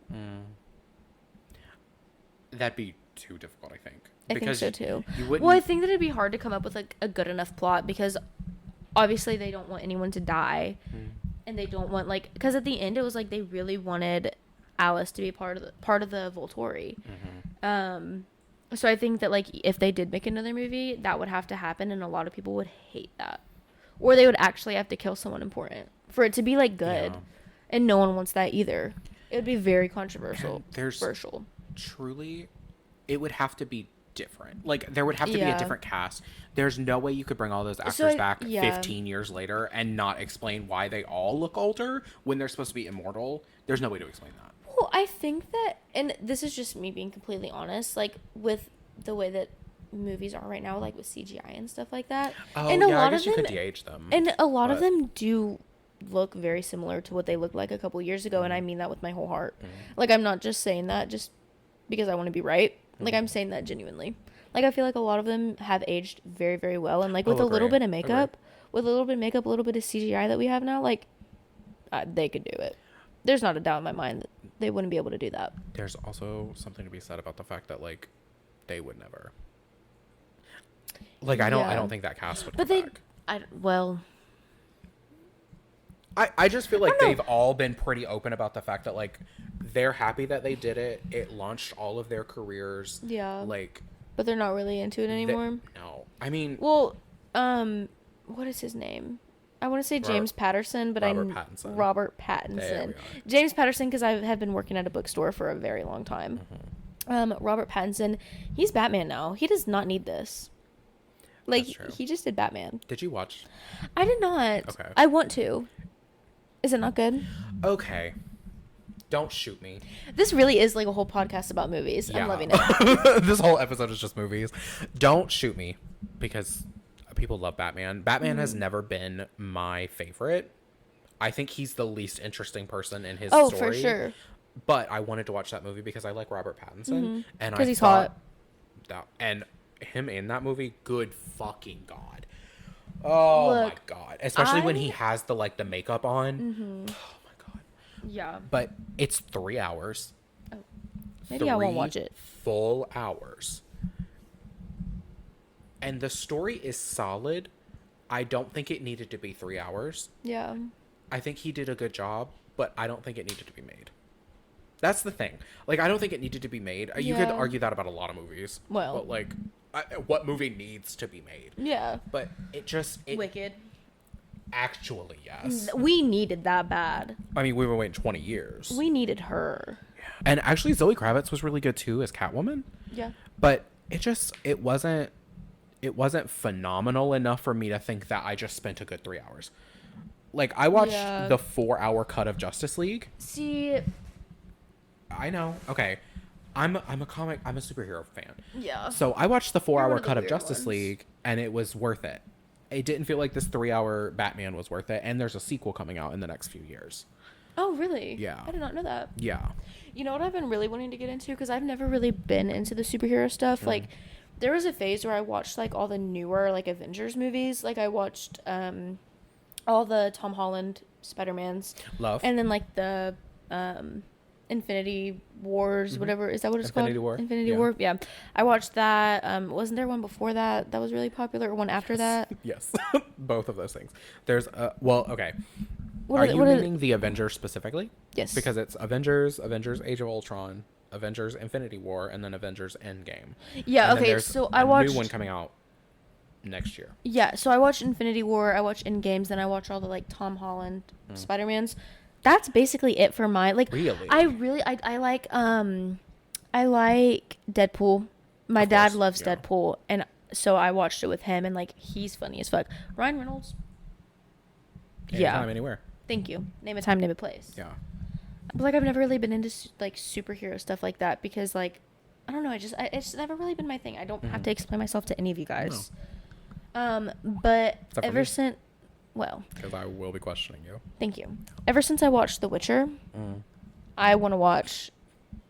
That'd be too difficult, I think. I think so too. You wouldn't. Well, I think that it'd be hard to come up with like a good enough plot, because obviously they don't want anyone to die, and they don't want because at the end it was like they really wanted Alice to be part of the Volturi. So I think that like if they did make another movie, that would have to happen, and a lot of people would hate that, or they would actually have to kill someone important for it to be like good, Yeah. and no one wants that either. It would be very controversial. Controversial. Truly, it would have to be different. Like there would have to be a different cast. There's no way you could bring all those actors back 15 years later and not explain why they all look older when they're supposed to be immortal. There's no way to explain that. Well, I think that, and this is just me being completely honest, like with the way that movies are right now, like with CGI and stuff like that. Oh, and yeah, a lot I guess of you them, could de-age them. And a lot of but- them do look very similar to what they looked like a couple years ago, and I mean that with my whole heart. Like, I'm not just saying that just because I want to be right. Like, I'm saying that genuinely. Like, I feel like a lot of them have aged very, very well. And, like, with a agree. little bit of makeup, a little bit of CGI that we have now, like, they could do it. There's not a doubt in my mind that they wouldn't be able to do that. There's also something to be said about the fact that, like, they would never. Like, I don't think that cast would come back. I just feel like they've all been pretty open about the fact that, like, they're happy that they did it. It launched all of their careers. Yeah. Like, but they're not really into it anymore. No. I mean, well, what is his name? I want to say James Patterson, but Robert Pattinson. James Patterson, because I have been working at a bookstore for a very long time. Robert Pattinson, he's Batman now. He does not need this. Like, he just did Batman. Did you watch? I did not. Okay. I want to. Is it not good? Okay. Don't shoot me. This really is like a whole podcast about movies. Yeah. I'm loving it. This whole episode is just movies. Don't shoot me, because people love Batman. Batman has never been my favorite. I think he's the least interesting person in his story. Oh, for sure. But I wanted to watch that movie because I like Robert Pattinson. And because he's hot. And him in that movie, good fucking God. Oh, my God. Especially when he has the, like, the makeup on. Oh, my God. Yeah. But it's 3 hours. Oh. Maybe I won't watch it. Full hours. And the story is solid. I don't think it needed to be 3 hours. Yeah. I think he did a good job, but I don't think it needed to be made. That's the thing. Like, I don't think it needed to be made. You could argue that about a lot of movies. Well. But, like, what movie needs to be made? Yeah. But Wicked. Actually, yes. We needed that bad. I mean, we were waiting 20 years. We needed her. Yeah. And actually, Zoe Kravitz was really good, too, as Catwoman. Yeah. But it wasn't phenomenal enough for me to think that I just spent a good 3 hours. Like, I watched the 4-hour cut of Justice League. See, I know. Okay. I'm a superhero fan. Yeah. So I watched the 4-hour cut of Justice League, and it was worth it. It didn't feel like this 3-hour Batman was worth it, and there's a sequel coming out in the next few years. Oh, really? Yeah. I did not know that. Yeah. You know what I've been really wanting to get into? Because I've never really been into the superhero stuff. Like, there was a phase where I watched, like, all the newer, like, Avengers movies. Like, I watched all the Tom Holland Spider-Mans. Love. And then, like, the Infinity Wars, whatever. Is that what it's Infinity called? War. Infinity War. Yeah. I watched that. Wasn't there one before that was really popular, or one after that? Yes. Both of those things. There's okay. What are you meaning the Avengers specifically? Yes. Because it's Avengers Age of Ultron, Avengers Infinity War, and then Avengers Endgame. Yeah, and okay. So I watched a new one coming out next year. Yeah, so I watched Infinity War, I watched Endgames, then I watched all the, like, Tom Holland Spider-Mans. That's basically it for my, like, really? I like Deadpool. My dad loves Deadpool, and so I watched it with him, and, like, he's funny as fuck. Ryan Reynolds. Anytime, anywhere. Thank you. Name a time, name a place. Yeah. But, like, I've never really been into, like, superhero stuff like that because, like, I don't know. It's never really been my thing. I don't have to explain myself to any of you guys. No. But ever since, well, because I will be questioning you. Thank you. Ever since I watched The Witcher, I want to watch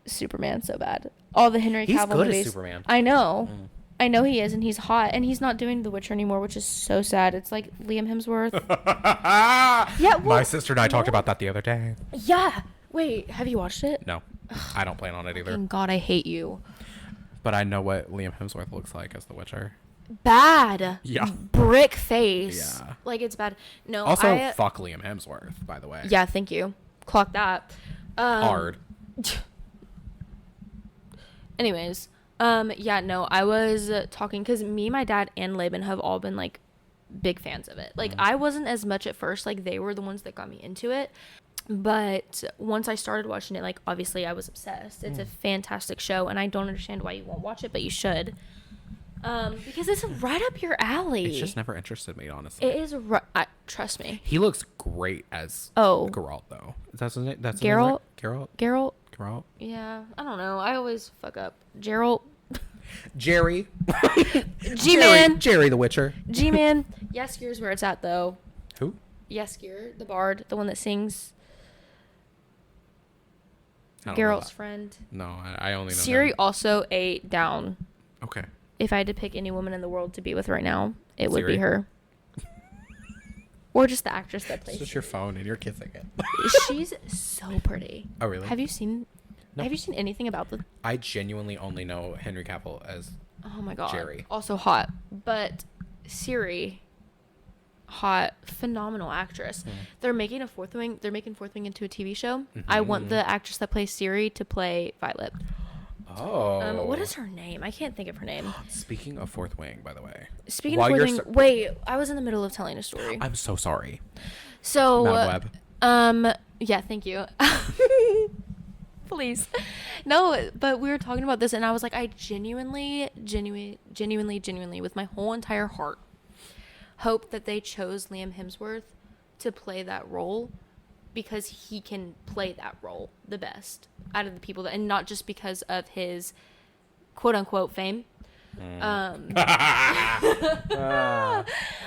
Superman so bad. All the Henry Cavill movies. He's good as Superman. I know. I know he is, and he's hot, and he's not doing The Witcher anymore, which is so sad. It's like Liam Hemsworth. Yeah, well, my sister and I talked about that the other day. Yeah. Wait, have you watched it? No. I don't plan on it either. God, I hate you. But I know what Liam Hemsworth looks like as The Witcher. Bad. Yeah. Brick face. Yeah. Like, it's bad. No. Also, fuck Liam Hemsworth, by the way. Yeah, thank you. Clock that. Hard. Anyways, yeah, no, I was talking because me, my dad, and Laban have all been, like, big fans of it. Like, I wasn't as much at first. Like, they were the ones that got me into it. But once I started watching it, like, obviously I was obsessed. It's a fantastic show, and I don't understand why you won't watch it, but you should. Because it's right up your alley. It's just never interested me, honestly. It is trust me. He looks great as Geralt, though. That's his name? That's Geralt? Geralt? Yeah, I don't know. I always fuck up. Geralt. Jerry. G-Man. Jerry the Witcher. G-Man. Yeskier's where it's at, though. Who? Yeskier, the bard, the one that sings. I don't know Geralt's that. friend. No, I only know Siri him. also a down. Okay. If I had to pick any woman in the world to be with right now, it would Siri? be her. Or just the actress that It's plays. just your phone and you're kissing it. She's so pretty. Oh, really? Have you seen? No. Have you seen anything about the? I genuinely only know Henry Cavill as Oh my god. Jerry. Also hot, but Siri, hot, phenomenal actress. They're making a fourth wing. They're making Fourth Wing into a TV show. I want the actress that plays Siri to play Violet. Oh. What is her name? I can't think of her name. Speaking of Fourth Wing, by the way. Speaking While of you're Fourth Wing, wait, I was in the middle of telling a story. I'm so sorry. So, Madam Web. yeah, thank you. Please. No, but we were talking about this and I was like, I genuinely, with my whole entire heart, hope that they chose Liam Hemsworth to play that role because he can play that role the best out of the people that, and not just because of his quote unquote fame.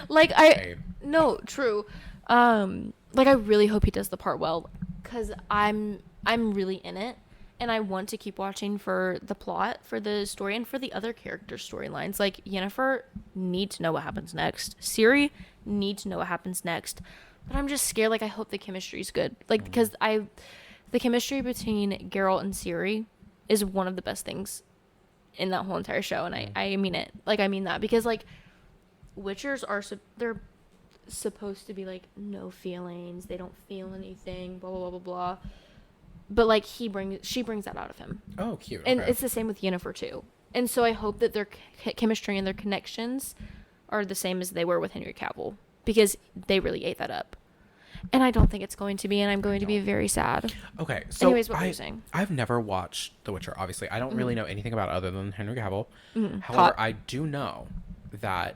Like no, true. Like I really hope he does the part well because I'm really in it and I want to keep watching for the plot, for the story, and for the other character storylines. Like Yennefer need to know what happens next. Ciri need to know what happens next. But I'm just scared. Like I hope the chemistry is good. Like because the chemistry between Geralt and Ciri is one of the best things in that whole entire show, and I mean it. Like I mean that because like Witchers are they're supposed to be like no feelings, they don't feel anything, blah blah blah blah blah. But like she brings that out of him. Oh, cute. And okay. it's the same with Yennefer too. And so I hope that their chemistry and their connections are the same as they were with Henry Cavill because they really ate that up. And I don't think it's going to be, and I'm going to be very sad. Okay, so Anyways, what were you saying? I've never watched The Witcher, obviously. I don't really know anything about it other than Henry Cavill. However, Hot. I do know that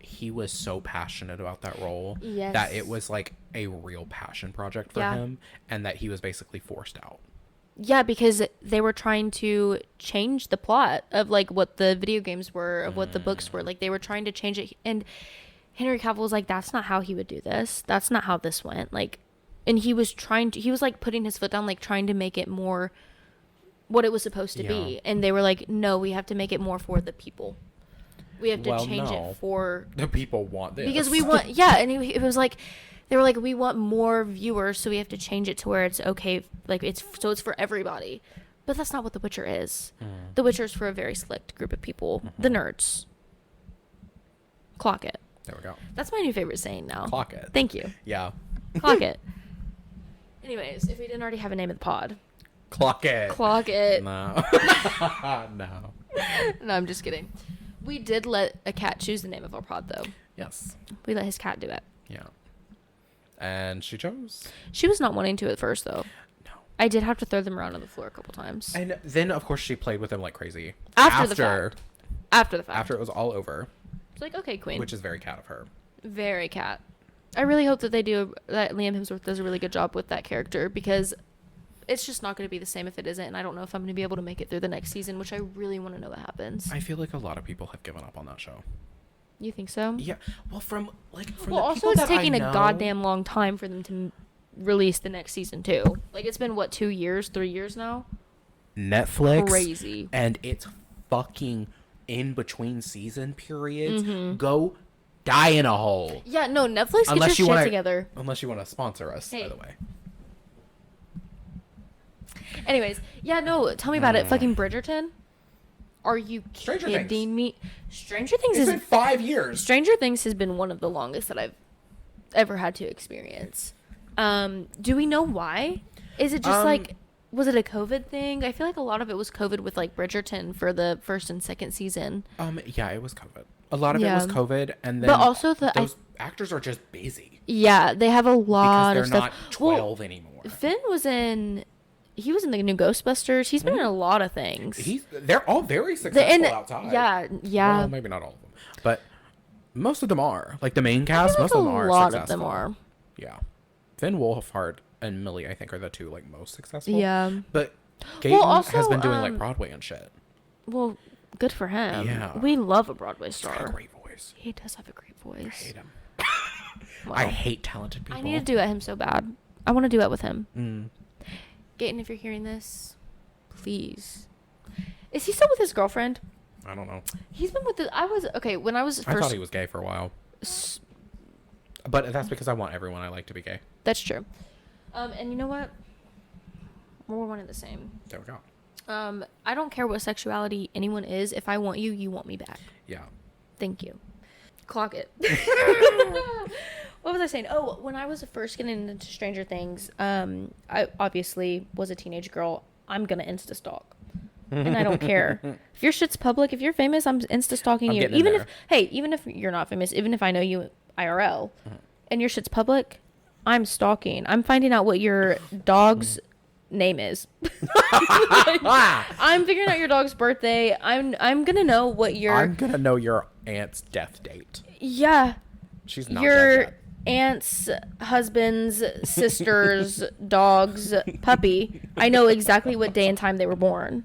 he was so passionate about that role Yes. that it was like a real passion project for Yeah. him and that he was basically forced out. Yeah, because they were trying to change the plot of like what the video games were, of what the books were. Like they were trying to change it, and Henry Cavill was like, "That's not how he would do this. That's not how this went." Like, and he was like putting his foot down, like trying to make it more what it was supposed to be. And they were like, "No, we have to make it more for the people. We have to change it for the people want this because we want." Yeah, and it was like. They were like, we want more viewers, so we have to change it to where it's okay, like it's for everybody. But that's not what The Witcher is. The Witcher is for a very select group of people, the nerds. Clock it. There we go. That's my new favorite saying now. Clock it. Thank you. Yeah. Clock it. Anyways, if we didn't already have a name of the pod, Clock it. clock it. No. No. No, I'm just kidding. We did let a cat choose the name of our pod, though. Yes. We let his cat do it. Yeah. And she chose. She was not wanting to at first, though. No. I did have to throw them around on the floor a couple times. And then, of course, she played with him like crazy. After the fact. After it was all over. It's like, okay, queen. Which is very cat of her. Very cat. I really hope that that Liam Hemsworth does a really good job with that character because it's just not going to be the same if it isn't. And I don't know if I'm going to be able to make it through the next season, which I really want to know what happens. I feel like a lot of people have given up on that show. You think so? Yeah. Well, from Well, the also people it's that taking I a know, goddamn long time for them to release the next season too. Like it's been what 2 years, 3 years now. Netflix. Crazy. And it's fucking in between season periods. Go die in a hole. Yeah, no, Netflix get your shit together. Unless you want to sponsor us, Hey. by the way. Anyways, yeah, no, tell me about it. Fucking Bridgerton. Are you Stranger kidding Things. me? Stranger Things It's is been 5 years. Stranger Things has been one of the longest that I've ever had to experience. Do we know why? Is it just like, was it a COVID thing? I feel like a lot of it was COVID with like Bridgerton for the first and second season. Yeah, it was COVID. A lot of it was COVID, and then But also those actors are just busy yeah, they have a lot because of they're stuff. not 12 anymore. Finn was in. He was in the new Ghostbusters. He's been in a lot of things. They're all very successful outside. Yeah. Well, maybe not all of them, but most of them are. Like the main cast, most of them are A lot successful. of them are. Yeah. Finn Wolfhard and Millie, I think, are the two like most successful. Yeah. But Gaten also, has been doing like Broadway and shit. Well, good for him. Yeah. We love a Broadway He's star. got a great voice. He does have a great voice. I hate him. Wow. I hate talented people. I need to duet him so bad. I want to duet with him. Gaten, if you're hearing this, please. Is he still with his girlfriend? I don't know. He's been with when I was first. I thought he was gay for a while. But that's because I want everyone I like to be gay. That's true. And you know what? We're one and the same. There we go. I don't care what sexuality anyone is. If I want you, you want me back. Yeah. Thank you. Clock it. What was I saying? Oh, when I was first getting into Stranger Things, I obviously was a teenage girl. I'm gonna Insta stalk, and I don't care if your shit's public. If you're famous, I'm Insta stalking you. Even if you're not famous, even if I know you IRL, and your shit's public, I'm stalking. I'm finding out what your dog's name is. I'm figuring out your dog's birthday. I'm gonna know what I'm gonna know your aunt's death date. Yeah. She's not your dead yet. aunt's husband's sister's dog's puppy. I know exactly what day and time they were born.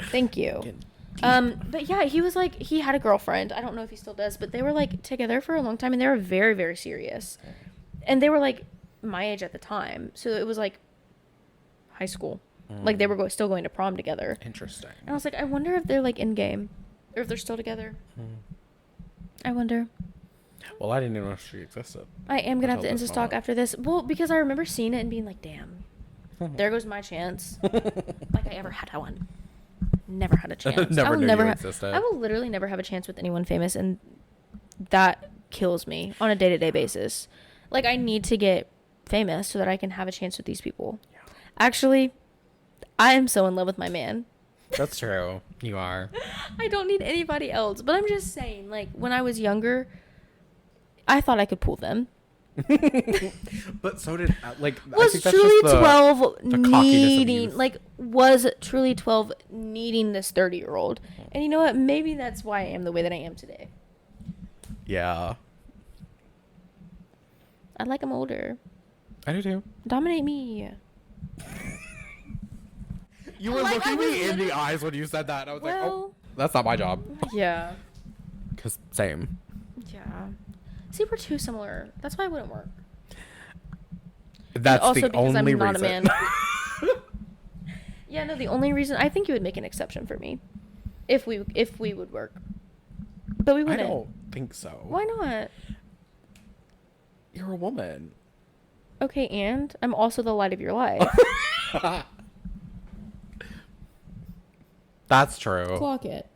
Thank you. But yeah, he was like, he had a girlfriend. I don't know if he still does, but they were like together for a long time, and they were very, very serious. And they were like my age at the time, so it was like high school. Like they were still going to prom together. Interesting. And I was like, I wonder if they're like in game, or if they're still together. I wonder. Well, I didn't even know she existed. I am gonna have to Until Insta this stalk moment. after this. Well, because I remember seeing it and being like, damn, there goes my chance. Like I ever had one. Never had a chance. Never knew you I existed. will literally never have a chance with anyone famous, and that kills me on a day-to-day basis. Like I need to get famous so that I can have a chance with these people. Yeah. Actually, I am so in love with my man. That's true. You are. I don't need anybody else. But I'm just saying, like, when I was younger, I thought I could pull them. But so did like Was truly 12 needing this 30-year-old. And you know what? Maybe that's why I am the way that I am today. Yeah. I like him older. I do too. Dominate me. You were Like, I looking was me in the literally- eyes when you said that. And I was like, Well, oh, that's not my job. yeah. Because same. Yeah. See, we're too similar. That's why it wouldn't work. That's Also the because only I'm not reason. a man. Yeah, no, the only reason I think you would make an exception for me if we would work. But we I wouldn't. don't think so. Why not? You're a woman. Okay, and I'm also the light of your life. That's true. Clock it.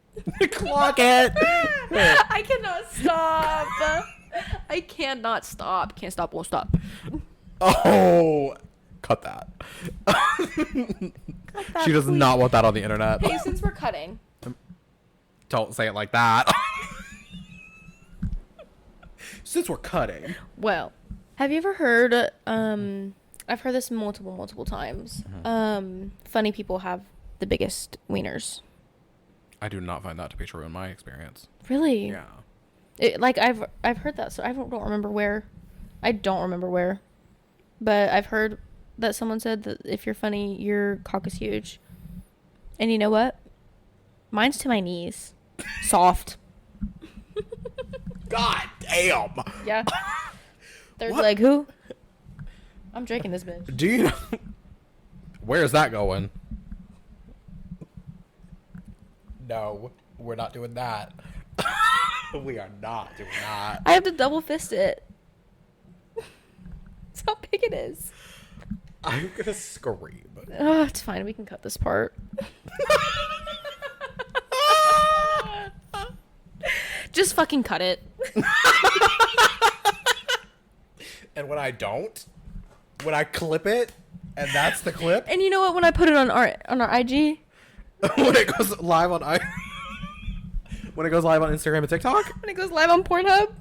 Clock it. I cannot stop. I cannot stop. Can't stop, won't stop. Oh, cut that. Cut that, She does please. not want that on the internet. Hey, since we're cutting. Don't say it like that. Since we're cutting. Well, have you ever heard, I've heard this multiple times. Funny people have the biggest wieners. I do not find that to be true in my experience. Really? Yeah. I've heard that, so I don't remember where. I don't remember where. But I've heard that someone said that if you're funny, your cock is huge. And you know what? Mine's to my knees. Soft. God damn. Yeah. Third What? leg, who? I'm drinking this bitch. Do you know? Where's that going? No, we're not doing that. We are not doing that. I have to double fist it. That's how big it is. I'm gonna scream. Oh, it's fine. We can cut this part. Just fucking cut it. And when I don't, when I clip it, and that's the clip, And you know what? When I put it on our IG, when it goes live on when it goes live on Instagram and TikTok, when it goes live on Pornhub,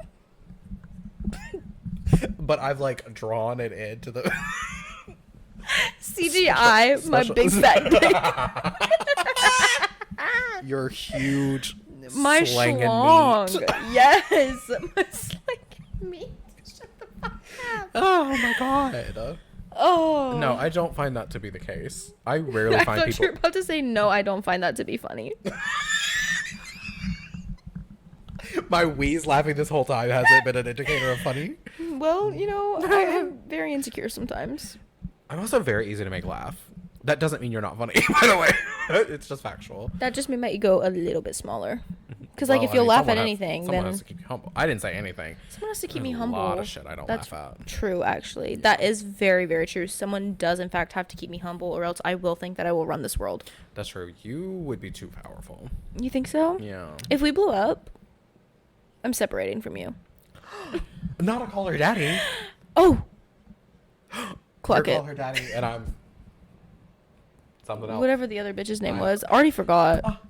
but I've like drawn it into the CGI, my Special- big fat dick. your huge My slanging schlong. meat. Yes. My slanging meat. Shut the fuck up. Oh my god. Oh. No, I don't find that to be the case. I rarely I find thought people. you were about to say no. I don't find that to be funny. My wheeze laughing this whole time hasn't been an indicator of funny. Well, you know, I am very insecure sometimes. I'm also very easy to make laugh. That doesn't mean you're not funny, by the way. It's just factual. That just made my ego a little bit smaller. Because, like, Well, if you'll laugh at someone anything, someone then... has to keep you humble. I didn't say anything. Someone has to keep There's me humble. a lot of shit I don't That's laugh at. true, actually. That is very, very true. Someone does, in fact, have to keep me humble, or else I will think that I will run this world. That's true. You would be too powerful. You think so? Yeah. If we blew up, I'm separating from you. Not a call her daddy. Oh! Clock You're it. call her daddy, and I'm something else. Whatever the other bitch's name was. Already forgot.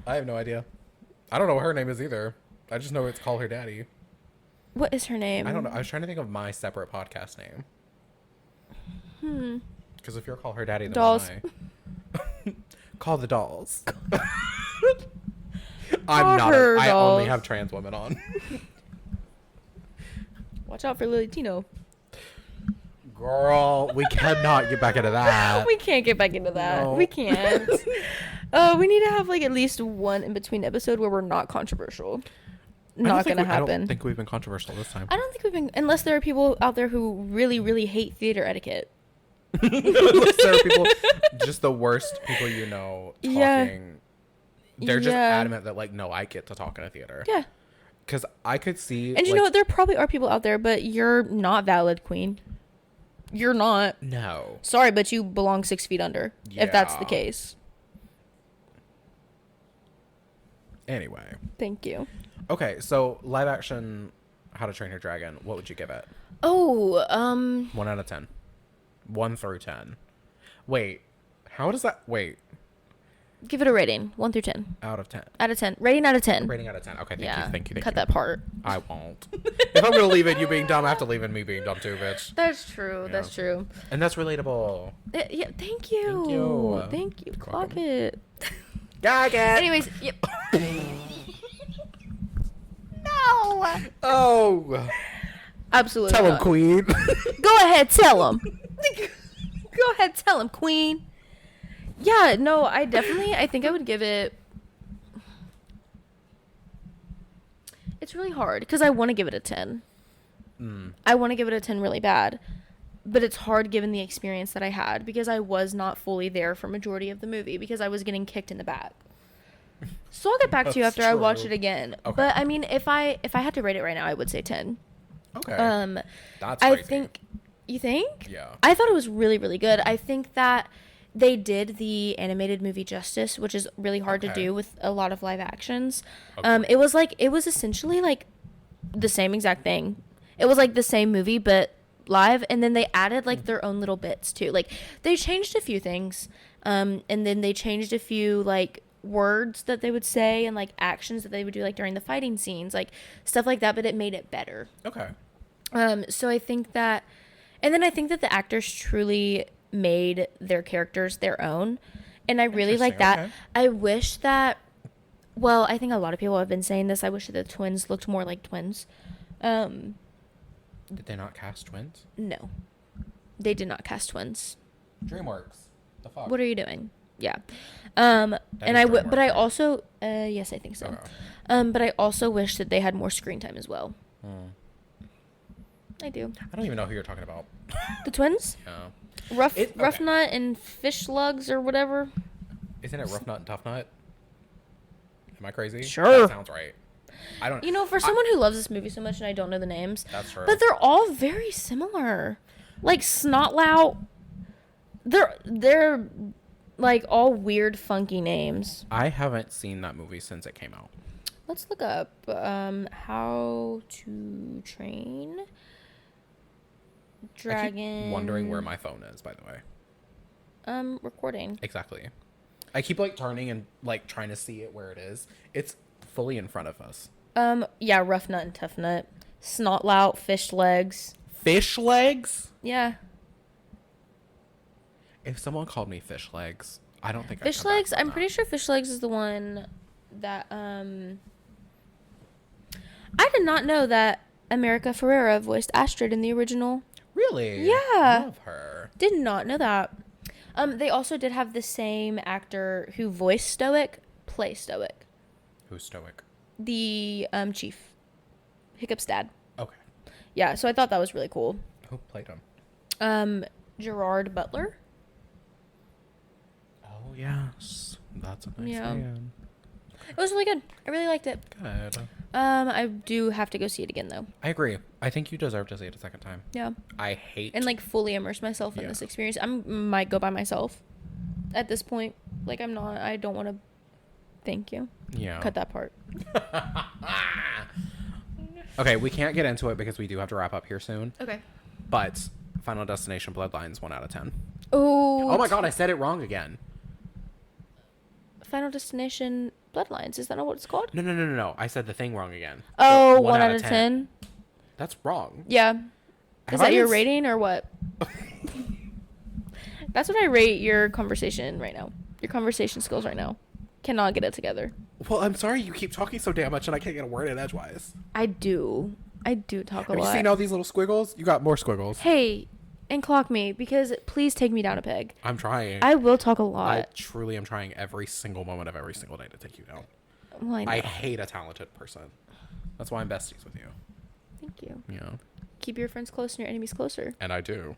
I have no idea. I don't know what her name is either. I just know it's call her daddy. What is her name? I don't know. I was trying to think of my separate podcast name. Because if you're call her daddy, then Dolls. call the dolls. Call her I only dolls. have trans women on. Watch out for Lily Tino. Girl, we cannot get back into that. We can't get back into that. No. We can't. We need to have like at least one in between episode where we're not controversial. Not gonna happen. I don't think we've been controversial this time. I don't think we've been, unless there are people out there who really, really hate theater etiquette. Unless there are people, just the worst people you know, talking. Yeah. They're just Yeah. adamant that, like, no, I get to talk in a theater. Yeah. Because I could see. And you know what? There probably are people out there, but you're not valid, queen. You're not. No. Sorry, but you belong 6 feet under. If that's the Yeah. case. Anyway. Thank you. Okay, so live action How to Train Your Dragon, what would you give it? Oh, 1 out of 10. 1 through 10. Wait. How does that. Wait. give it a rating. 1 through 10. Out of 10. Out of 10. Rating out of 10. Rating out of 10. Okay, Yeah. thank you. Cut that part. I won't. If I'm going to leave it you being dumb, I have to leave it me being dumb too, bitch. That's true. Yeah. That's true. And that's relatable. Yeah, thank you. Thank you. Thank you. You're Clock welcome. it. Gag it. Anyways, yep. No. Oh. Absolutely Tell him, not. queen. Go ahead, tell him. Go ahead, tell him, queen. Yeah, no, I think I would give it. It's really hard because I want to give it a 10. I want to give it a 10 really bad. But it's hard given the experience that I had because I was not fully there for majority of the movie because I was getting kicked in the back. So I'll get back to you That's after I watch true. it again. Okay. But I mean, if I had to rate it right now, I would say 10. Okay. That's I crazy. think. You think? Yeah. I thought it was really, really good. I think that they did the animated movie justice, which is really hard to Okay. do with a lot of live actions. Agreed. It was essentially like the same exact thing. It was like the same movie, but live, and then they added like their own little bits too. Like they changed a few things, and then they changed a few like words that they would say and like actions that they would do like during the fighting scenes, like stuff like that. But it made it better. Okay. So I think that, and then I think that the actors truly made their characters their own, and I really like that. Okay. I wish that, well, I think a lot of people have been saying this. I wish that the twins looked more like twins. Did they not cast twins? No, they did not cast twins. DreamWorks. The fuck. What are you doing? Yeah. That And is but I DreamWorks, right? also, yes, I think so. Okay. But I also wish that they had more screen time as well. I do. I don't even know who you're talking about. The twins? Yeah. Rough Okay. Nut and Fish Lugs or whatever. Isn't it Rough Nut and Tough Nut? Am I crazy? Sure. That sounds right. I don't. You know, for someone who loves this movie so much and I don't know the names. That's true. But they're all very similar. Like Snotlout. They're like all weird funky names. I haven't seen that movie since it came out. Let's look up How to Train Dragon. I keep wondering where my phone is, by the way. Recording. Exactly. I keep like turning and like trying to see it where it is. It's fully in front of us. Yeah, Rough Nut and Tough Nut. Snotlout, Fish Legs. Fish legs? Yeah. If someone called me fish legs, I don't think Fish Legs, I'm pretty sure Fish Legs is the one that I did not know that America Ferrera voiced Astrid in the original. Really? Yeah. Love her. Did not know that. They also did have the same actor who voiced Stoic play Stoic. Who's stoic? The chief. Hiccup's dad. Okay. Yeah, so I thought that was really cool. Who played him? Gerard Butler. Oh yes, that's a nice Yeah. man. It was really good. I really liked it. Good. I do have to go see it again though. I agree. I think you deserve to see it a second time. Yeah. I hate And like fully immerse myself in Yeah. this experience. I might go by myself at this point. Like I don't want to. Thank you. Yeah. Cut that part. Okay, we can't get into it because we do have to wrap up here soon. Okay. But Final Destination Bloodlines 1 out of 10. Oh. Oh my god, I said it wrong again. Final Destination Bloodlines. Is that not what it's called? No. I said the thing wrong again. Oh, So, 1 out of 10. That's wrong. Yeah. Have Is that I your been rating or what? That's what I rate your conversation right now. Your conversation skills right now. Cannot get it together. Well, I'm sorry you keep talking so damn much and I can't get a word in edgewise. I do talk a Have lot. you seen all these little squiggles? You got more squiggles. Hey, and clock me because please take me down a peg. I'm trying. I will talk a I lot. truly am trying every single moment of every single day to take you down. Well, I know. I hate a talented person. That's why I'm besties with you. Thank you. Yeah. Keep your friends close and your enemies closer. And I do.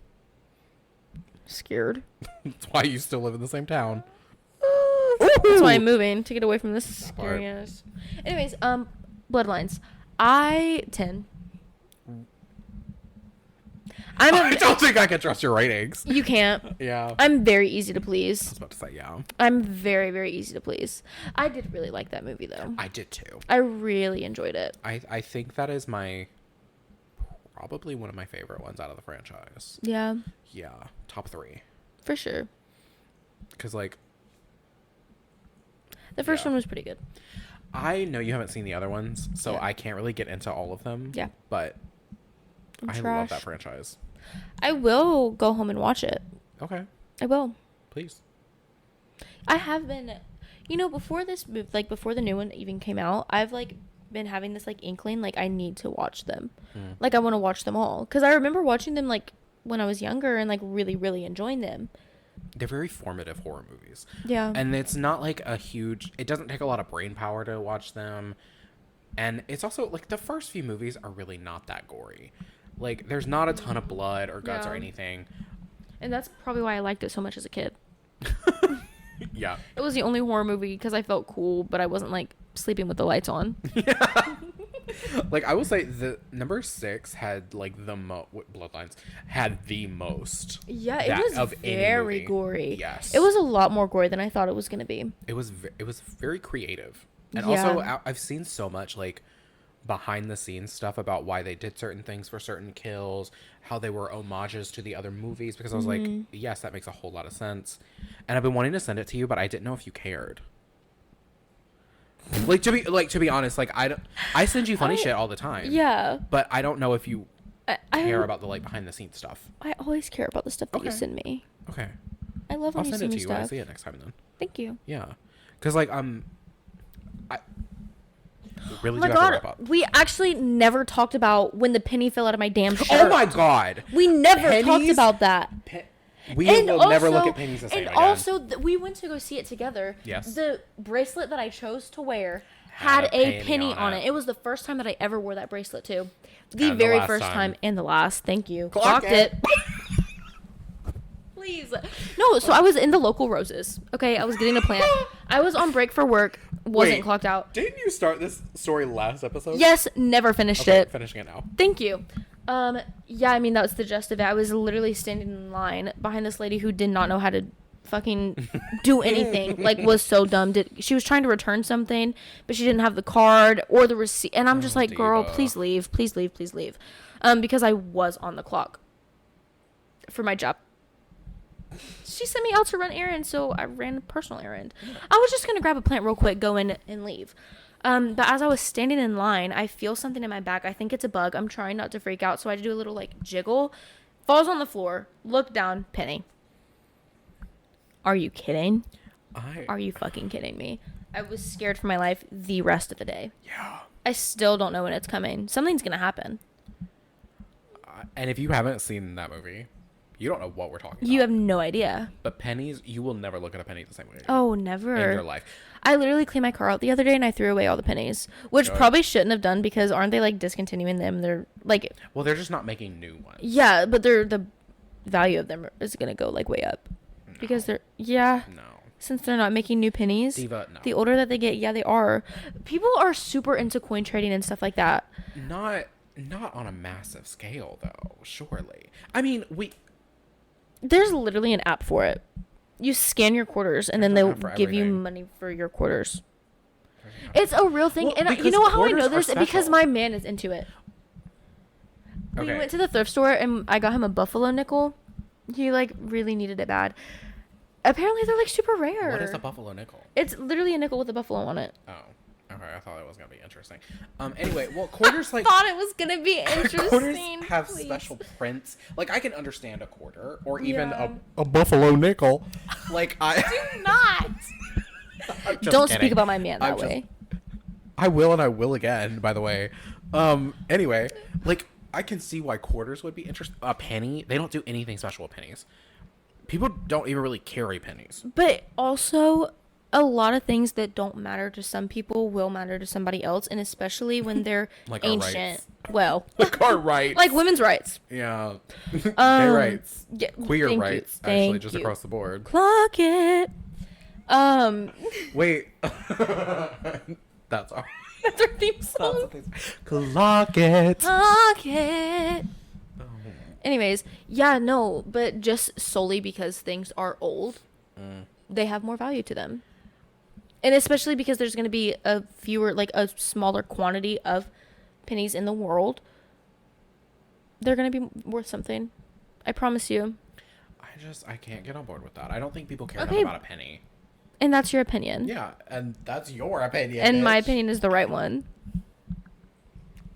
Scared. That's why you still live in the same town. That's why I'm moving to get away from this That part. scary ass. Anyways, Bloodlines. I 10. I don't think I can trust your ratings. You can't. Yeah. I'm very easy to I was please. about to say, yeah. I'm very, very easy to please. I did really like that movie though. I did too. I really enjoyed it. I think that is probably one of my favorite ones out of the franchise. Yeah, Yeah. Top 3. for sure. Because, like, The first Yeah. one was pretty good. I know you haven't seen the other ones, so Yeah. I can't really get into all of them. Yeah. But I'm I love trash. that franchise. I will go home and watch it. Okay. I will. Please. I have been, before this move, like before the new one even came out, I've like been having this like inkling, like I need to watch them. Like I want to watch them all. Because I remember watching them like when I was younger and like really, really enjoying them. They're very formative horror movies. Yeah. And it's not like it doesn't take a lot of brain power to watch them. And it's also like the first few movies are really not that gory. Like there's not a ton of blood or guts or Yeah. anything. And that's probably why I liked it so much as a kid. Yeah. It was the only horror movie because I felt cool, but I wasn't like sleeping with the lights on. Like I will say the number 6 had like the Bloodlines had the most. Yeah, it that was of any very movie. gory. Yes. It was a lot more gory than I thought it was going to be. It was very creative. And Yeah. also I've seen so much like behind the scenes stuff about why they did certain things for certain kills, how they were homages to the other movies, because I was like, yes, that makes a whole lot of sense. And I've been wanting to send it to you, but I didn't know if you cared. to be honest, like I send you funny shit all the time. Yeah. But I don't know if you I care about the like behind the scenes stuff. I always care about the stuff that you Okay. send me. Okay. I love I'll when you send send it me to you when I stuff. see it next time then. Thank you. Yeah. Cuz like I really Oh do my have to wrap god, up. we actually never talked about when the penny fell out of my damn shirt. Oh my god. We never talked Pennies? about that. We And will never look also- at pennies the same And again. also, we went to go see it together. Yes. The bracelet that I chose to wear had a penny on it. it. It was the first time that I ever wore that bracelet too. The And the very last first time. time and the last. Thank you. Clock Clocked it. Please. No, so I was in the local Roses. Okay, I was getting a plant. I was on break for work. Wasn't Wait, clocked out. Didn't you start this story last episode? Yes, never finished Okay, it. finishing it now. Thank you. Yeah, I mean, that was the gist of it. I was literally standing in line behind this lady who did not know how to fucking do anything. Like, was so dumb. She was trying to return something, but she didn't have the card or the receipt. And I'm just like, girl, diva. please leave. Please leave. Please leave. Because I was on the clock for my job. She sent me out to run errands, so I ran a personal errand. I was just going to grab a plant real quick, go in and leave. But as I was standing in line, I feel something in my back. I think it's a bug. I'm trying not to freak out, so I do a little, like, jiggle. Falls on the floor. Look down. Penny. Are you kidding? Are you fucking kidding me? I was scared for my life the rest of the day. Yeah. I still don't know when it's coming. Something's going to happen. And if you haven't seen that movie, you don't know what we're talking about. You have no idea. But pennies, you will never look at a penny the same way Oh, never. in your life. I literally cleaned my car out the other day and I threw away all the pennies, which Good. probably shouldn't have done because aren't they like discontinuing them? They're like, Well, they're just not making new ones. yeah, but they're the value of them is going to go like way up because they're since they're not making new pennies. Diva, no. The older that they get, yeah, they are. People are super into coin trading and stuff like that. Not on a massive scale though, surely. I mean, There's literally an app for it. You scan your quarters and then they'll give you money for your quarters. It's a real thing. Well, and you know how I know quarters this? are Because special. my man is into it. We Okay. went to the thrift store and I got him a buffalo nickel. He like really needed it bad. Apparently they're like super rare. What is a buffalo nickel? It's literally a nickel with a buffalo on it. Oh, okay. I thought it was gonna be interesting. Anyway, well, quarters like Thought it was gonna be interesting. quarters have please. special prints. Like I can understand a quarter or even Yeah. a buffalo nickel. Like I Do not. I'm just Don't kidding. speak about my man that I'm just- way. I will and I will again. By the way. Anyway, like I can see why quarters would be interesting. A penny. They don't do anything special with pennies. People don't even really carry pennies. But also, a lot of things that don't matter to some people will matter to somebody else, and especially when they're Like our ancient. rights. Well, Like our rights. like women's rights. Yeah. Gay rights. Yeah, Queer thank you, rights. Actually, thank just you. across the board. Clock it. Wait. That's our. That's our theme song. Clock it. Clock it. Anyways, yeah, no, but just solely because things are old, they have more value to them. And especially because there's going to be a smaller quantity of pennies in the world. They're going to be worth something. I promise you. I can't get on board with that. I don't think people care Okay. enough about a penny. And that's your opinion. Yeah, and that's your opinion. And my bitch. opinion is the right one.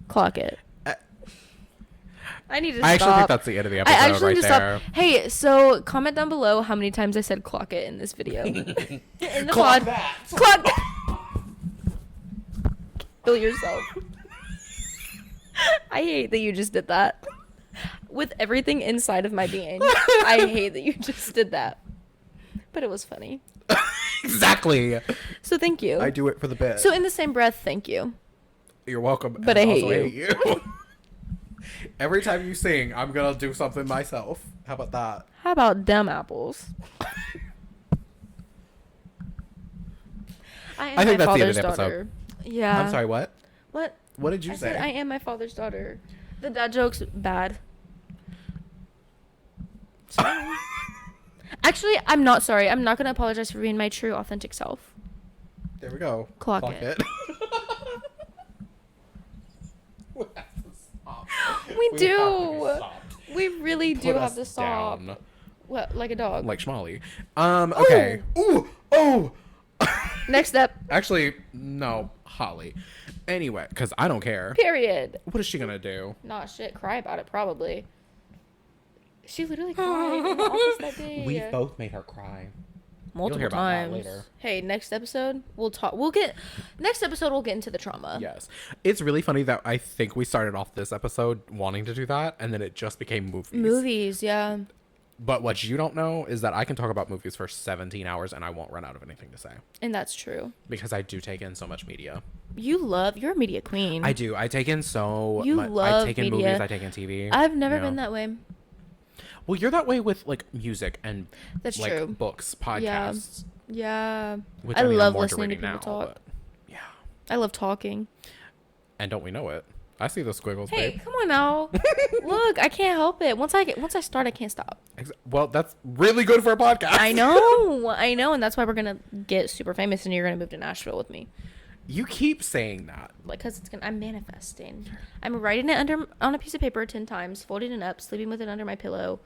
Clock it. I need to stop. I actually think that's the end of the episode I actually right need to there. stop. Hey, so comment down below how many times I said clock it in this video. In the Clock pod. that. Clock. Kill yourself. I hate that you just did that. With everything inside of my being, I hate that you just did that. But it was funny. Exactly. So thank you. I do it for the bit. So in the same breath, thank you. You're welcome. But and I hate also you. you. Every time you sing, I'm gonna do something myself. How about that? How about dumb apples? I am I think my that's the end of father's the episode. daughter. Yeah. I'm sorry, what? What? What did you I say? said I am my father's daughter. The dad joke's bad. Actually, I'm not sorry. I'm not going to apologize for being my true, authentic self. There we go. Clock it. We have to stop. We do. have to be stopped. We really do Put have us to stop. down. What, like a dog? Like Schmolly. Okay. Ooh. Oh. Next up. Actually, no. Holly. Anyway, because I don't care. Period. What is she gonna do? Not shit. Cry about it, probably. She literally cried in the office that day. We've both made her cry. Multiple hear about that times. later. Hey, next episode next episode we'll get into the trauma. Yes. It's really funny that I think we started off this episode wanting to do that, and then it just became movies. Movies, yeah. But what you don't know is that I can talk about movies for 17 hours and I won't run out of anything to say. And that's true. Because I do take in so much media. You're a media queen. I do. I take in so You much. love I take in media. movies. I take in TV. I've never you know. been that way. Well, you're that way with like music and That's like true. books, podcasts. Yeah. Which, I mean, I'm love more into listening to reading people now, talk. but yeah. I love talking. And don't we know it? I see those squiggles, Hey, babe. come on now. Look, I can't help it. Once I start, I can't stop. Well, that's really good for a podcast. I know, and that's why we're gonna get super famous, and you're gonna move to Nashville with me. You keep saying that. Like, cause I'm manifesting. I'm writing it on a piece of paper 10 times, folding it up, sleeping with it under my pillow.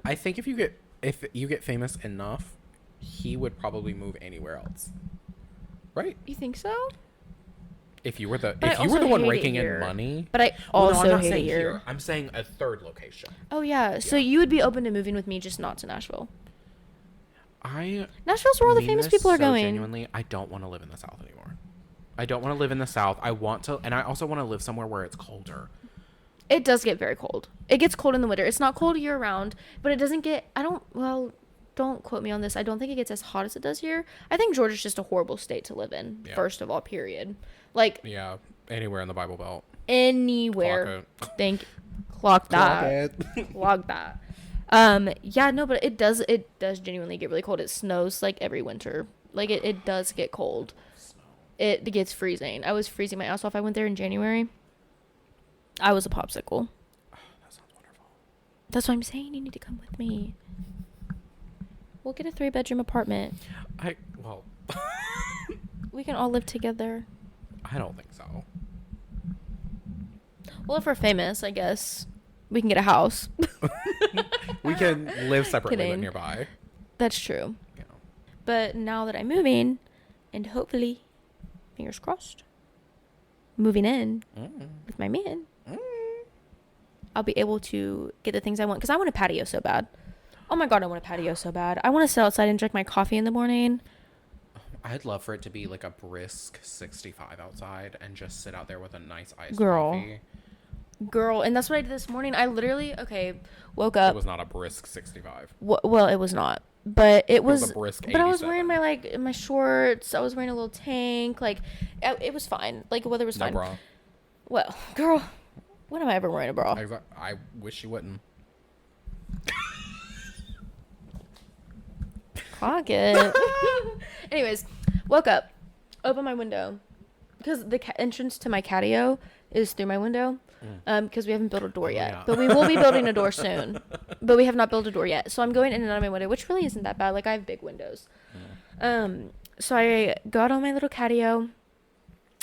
I think if you get famous enough, he would probably move anywhere else. Right? You think so? If you were the But I if you were also the one hate it raking in here. money. But I Well, also I'm not hate it saying here. I'm saying a third location. Oh yeah. So you would be open to moving with me, just not to Nashville. Nashville's where all the mean famous this people are so going. Genuinely, I don't want to live in the South anymore. I don't want to live in the South. I want to, and I also want to live somewhere where it's colder. It does get very cold. It gets cold in the winter. It's not cold year round, but it doesn't get. Don't quote me on this. I don't think it gets as hot as it does here. I think Georgia's just a horrible state to live in. Yeah. First of all, period. Like Yeah, anywhere in the Bible Belt. anywhere. Clock Clock that. it. Clock that. Yeah, no, but it does genuinely get really cold. It snows like every winter. Like it does get cold. Snow. It gets freezing. I was freezing my ass off. I went there in January. I was a popsicle. Oh, that sounds wonderful. That's why I'm saying you need to come with me. We'll get a 3-bedroom apartment. Well, We can all live together. I don't think so. Well, if we're famous, I guess we can get a house. We can live separately but Kidding. nearby. That's true. Yeah. But now that I'm moving, and hopefully, fingers crossed, moving in with my man, I'll be able to get the things I want. Because I want a patio so bad. Oh my God, I want a patio so bad. I want to sit outside and drink my coffee in the morning. I'd love for it to be like a brisk 65 outside and just sit out there with a nice iced Girl. coffee. Girl, and that's what I did this morning. I literally, woke up. It was not a brisk 65. Well, it was not. But it was a brisk but I was wearing 87. my shorts. I was wearing a little tank. Like, it was fine. Like, the weather was No fine. bra. Well, girl, when am I ever wearing a bra? I wish you wouldn't. Clock it. Anyways, woke up, opened my window, because the entrance to my catio is through my window. Because we haven't built a door yet, yeah. but we will be building a door soon. But we have not built a door yet, so I'm going in and out of my window, which really isn't that bad. Like, I have big windows. So I go out on my little catio.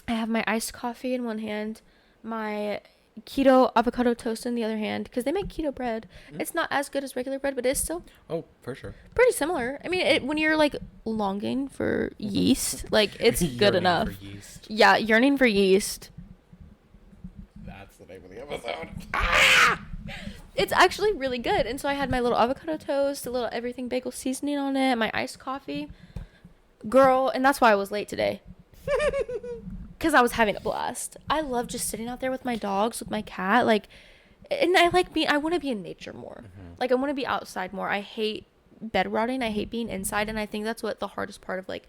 I have my iced coffee in one hand, my keto avocado toast in the other hand, because they make keto bread. It's not as good as regular bread, but it's still Oh, for sure. pretty similar. I mean, when you're like longing for yeast, like, it's good Yearning enough. for yeast. Yeah, yearning for yeast. That's the name of the episode. It's actually really good. And so I had my little avocado toast, a little everything bagel seasoning on it, my iced coffee. Girl, and that's why I was late today. Because I was having a blast. I love just sitting out there with my dogs, with my cat. Like, and I want to be in nature more. Like, I want to be outside more. I hate bed rotting. I hate being inside. And I think that's what the hardest part of, like,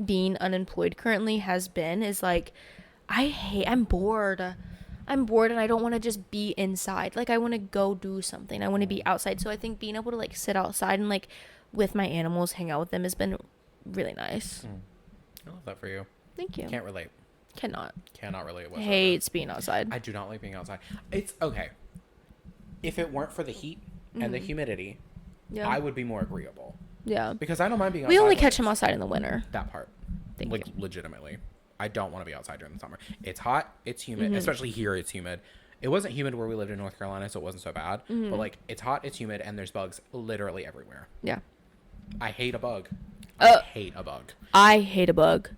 being unemployed currently has been, is, like, I'm bored. I'm bored and I don't want to just be inside. Like, I want to go do something. I want to be outside. So I think being able to, like, sit outside and, like, with my animals, hang out with them has been really nice. I love that for you. Thank you. Can't relate. Cannot. Cannot relate whatsoever. Hates being outside. I do not like being outside. It's okay. If it weren't for the heat and the humidity, Yeah. I would be more agreeable. Yeah. Because I don't mind being outside. We only when catch it's- him outside in the winter. That part. Thank like, you. legitimately. I don't want to be outside during the summer. It's hot. It's humid. Especially here, it's humid. It wasn't humid where we lived in North Carolina, so it wasn't so bad. But, like, it's hot, it's humid, and there's bugs literally everywhere. Yeah. I hate a bug. I hate a bug. I hate a bug.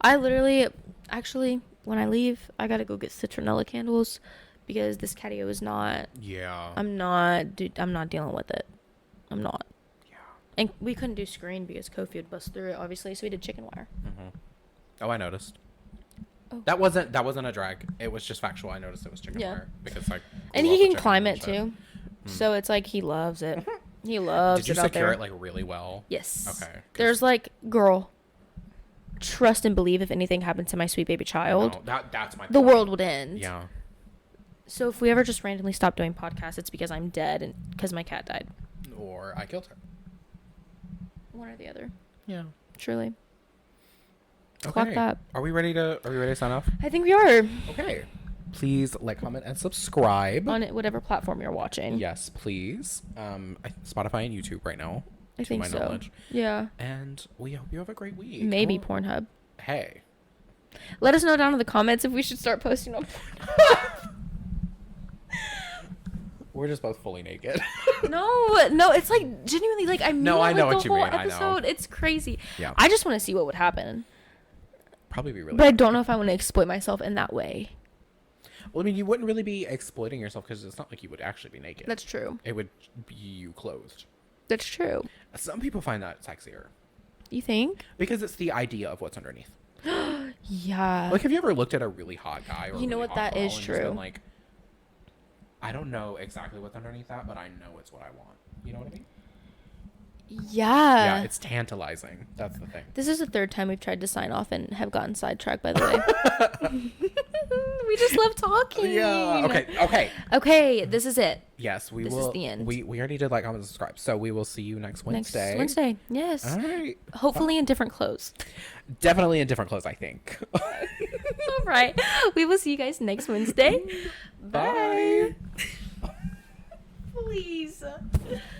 I literally, actually, when I leave, I gotta go get citronella candles because this catio is not. Yeah. I'm not dealing with it. I'm not. Yeah. And we couldn't do screen because Kofi would bust through it, obviously. So we did chicken wire. Oh, I noticed. Oh. That wasn't a drag. It was just factual. I noticed it was chicken Yeah. wire because, like, And grew he up with can chicken climb and it shit. too. So it's like he loves it. He loves Did you it out secure there. it, like, really well? Yes. Okay. 'Cause There's, like, girl, trust and believe if anything happened to my sweet baby I child, know, that's my the point. world would end. Yeah. So if we ever just randomly stop doing podcasts, it's because I'm dead and because my cat died. Or I killed her. One or the other. Yeah. Truly. Clock that. Are we ready to sign off? I think we are. Okay. Please like, comment, and subscribe. On whatever platform you're watching. Yes, please. Spotify and YouTube right now. I think my so. knowledge. Yeah. And we hope you have a great week. Maybe Oh, Pornhub. Hey. Let us know down in the comments if we should start posting on Pornhub. We're just both fully naked. No, it's like genuinely like I mean No, I like, know the what you whole mean, I know. episode. It's crazy. Yeah. I just want to see what would happen. Probably be really But I good. don't know if I want to exploit myself in that way. Well, I mean, you wouldn't really be exploiting yourself because it's not like you would actually be naked. That's true. It would be you clothed. That's true. Some people find that sexier You think? because it's the idea of what's underneath. Yeah. Like, have you ever looked at a really hot guy or a You know really what, hot that girl is and just been true. like, I don't know exactly what's underneath that, but I know it's what I want. You know what I mean? Yeah. Yeah, it's tantalizing. That's the thing. This is the third time we've tried to sign off and have gotten sidetracked, by the way. We just love talking. Yeah. Okay. Okay, this is it. Yes, we This will. is the end. We already did like, comment, and subscribe. So we will see you next Wednesday. Next Wednesday. Yes. All right. Hopefully in different clothes. Definitely in different clothes, I think. All right. We will see you guys next Wednesday. Bye. Please.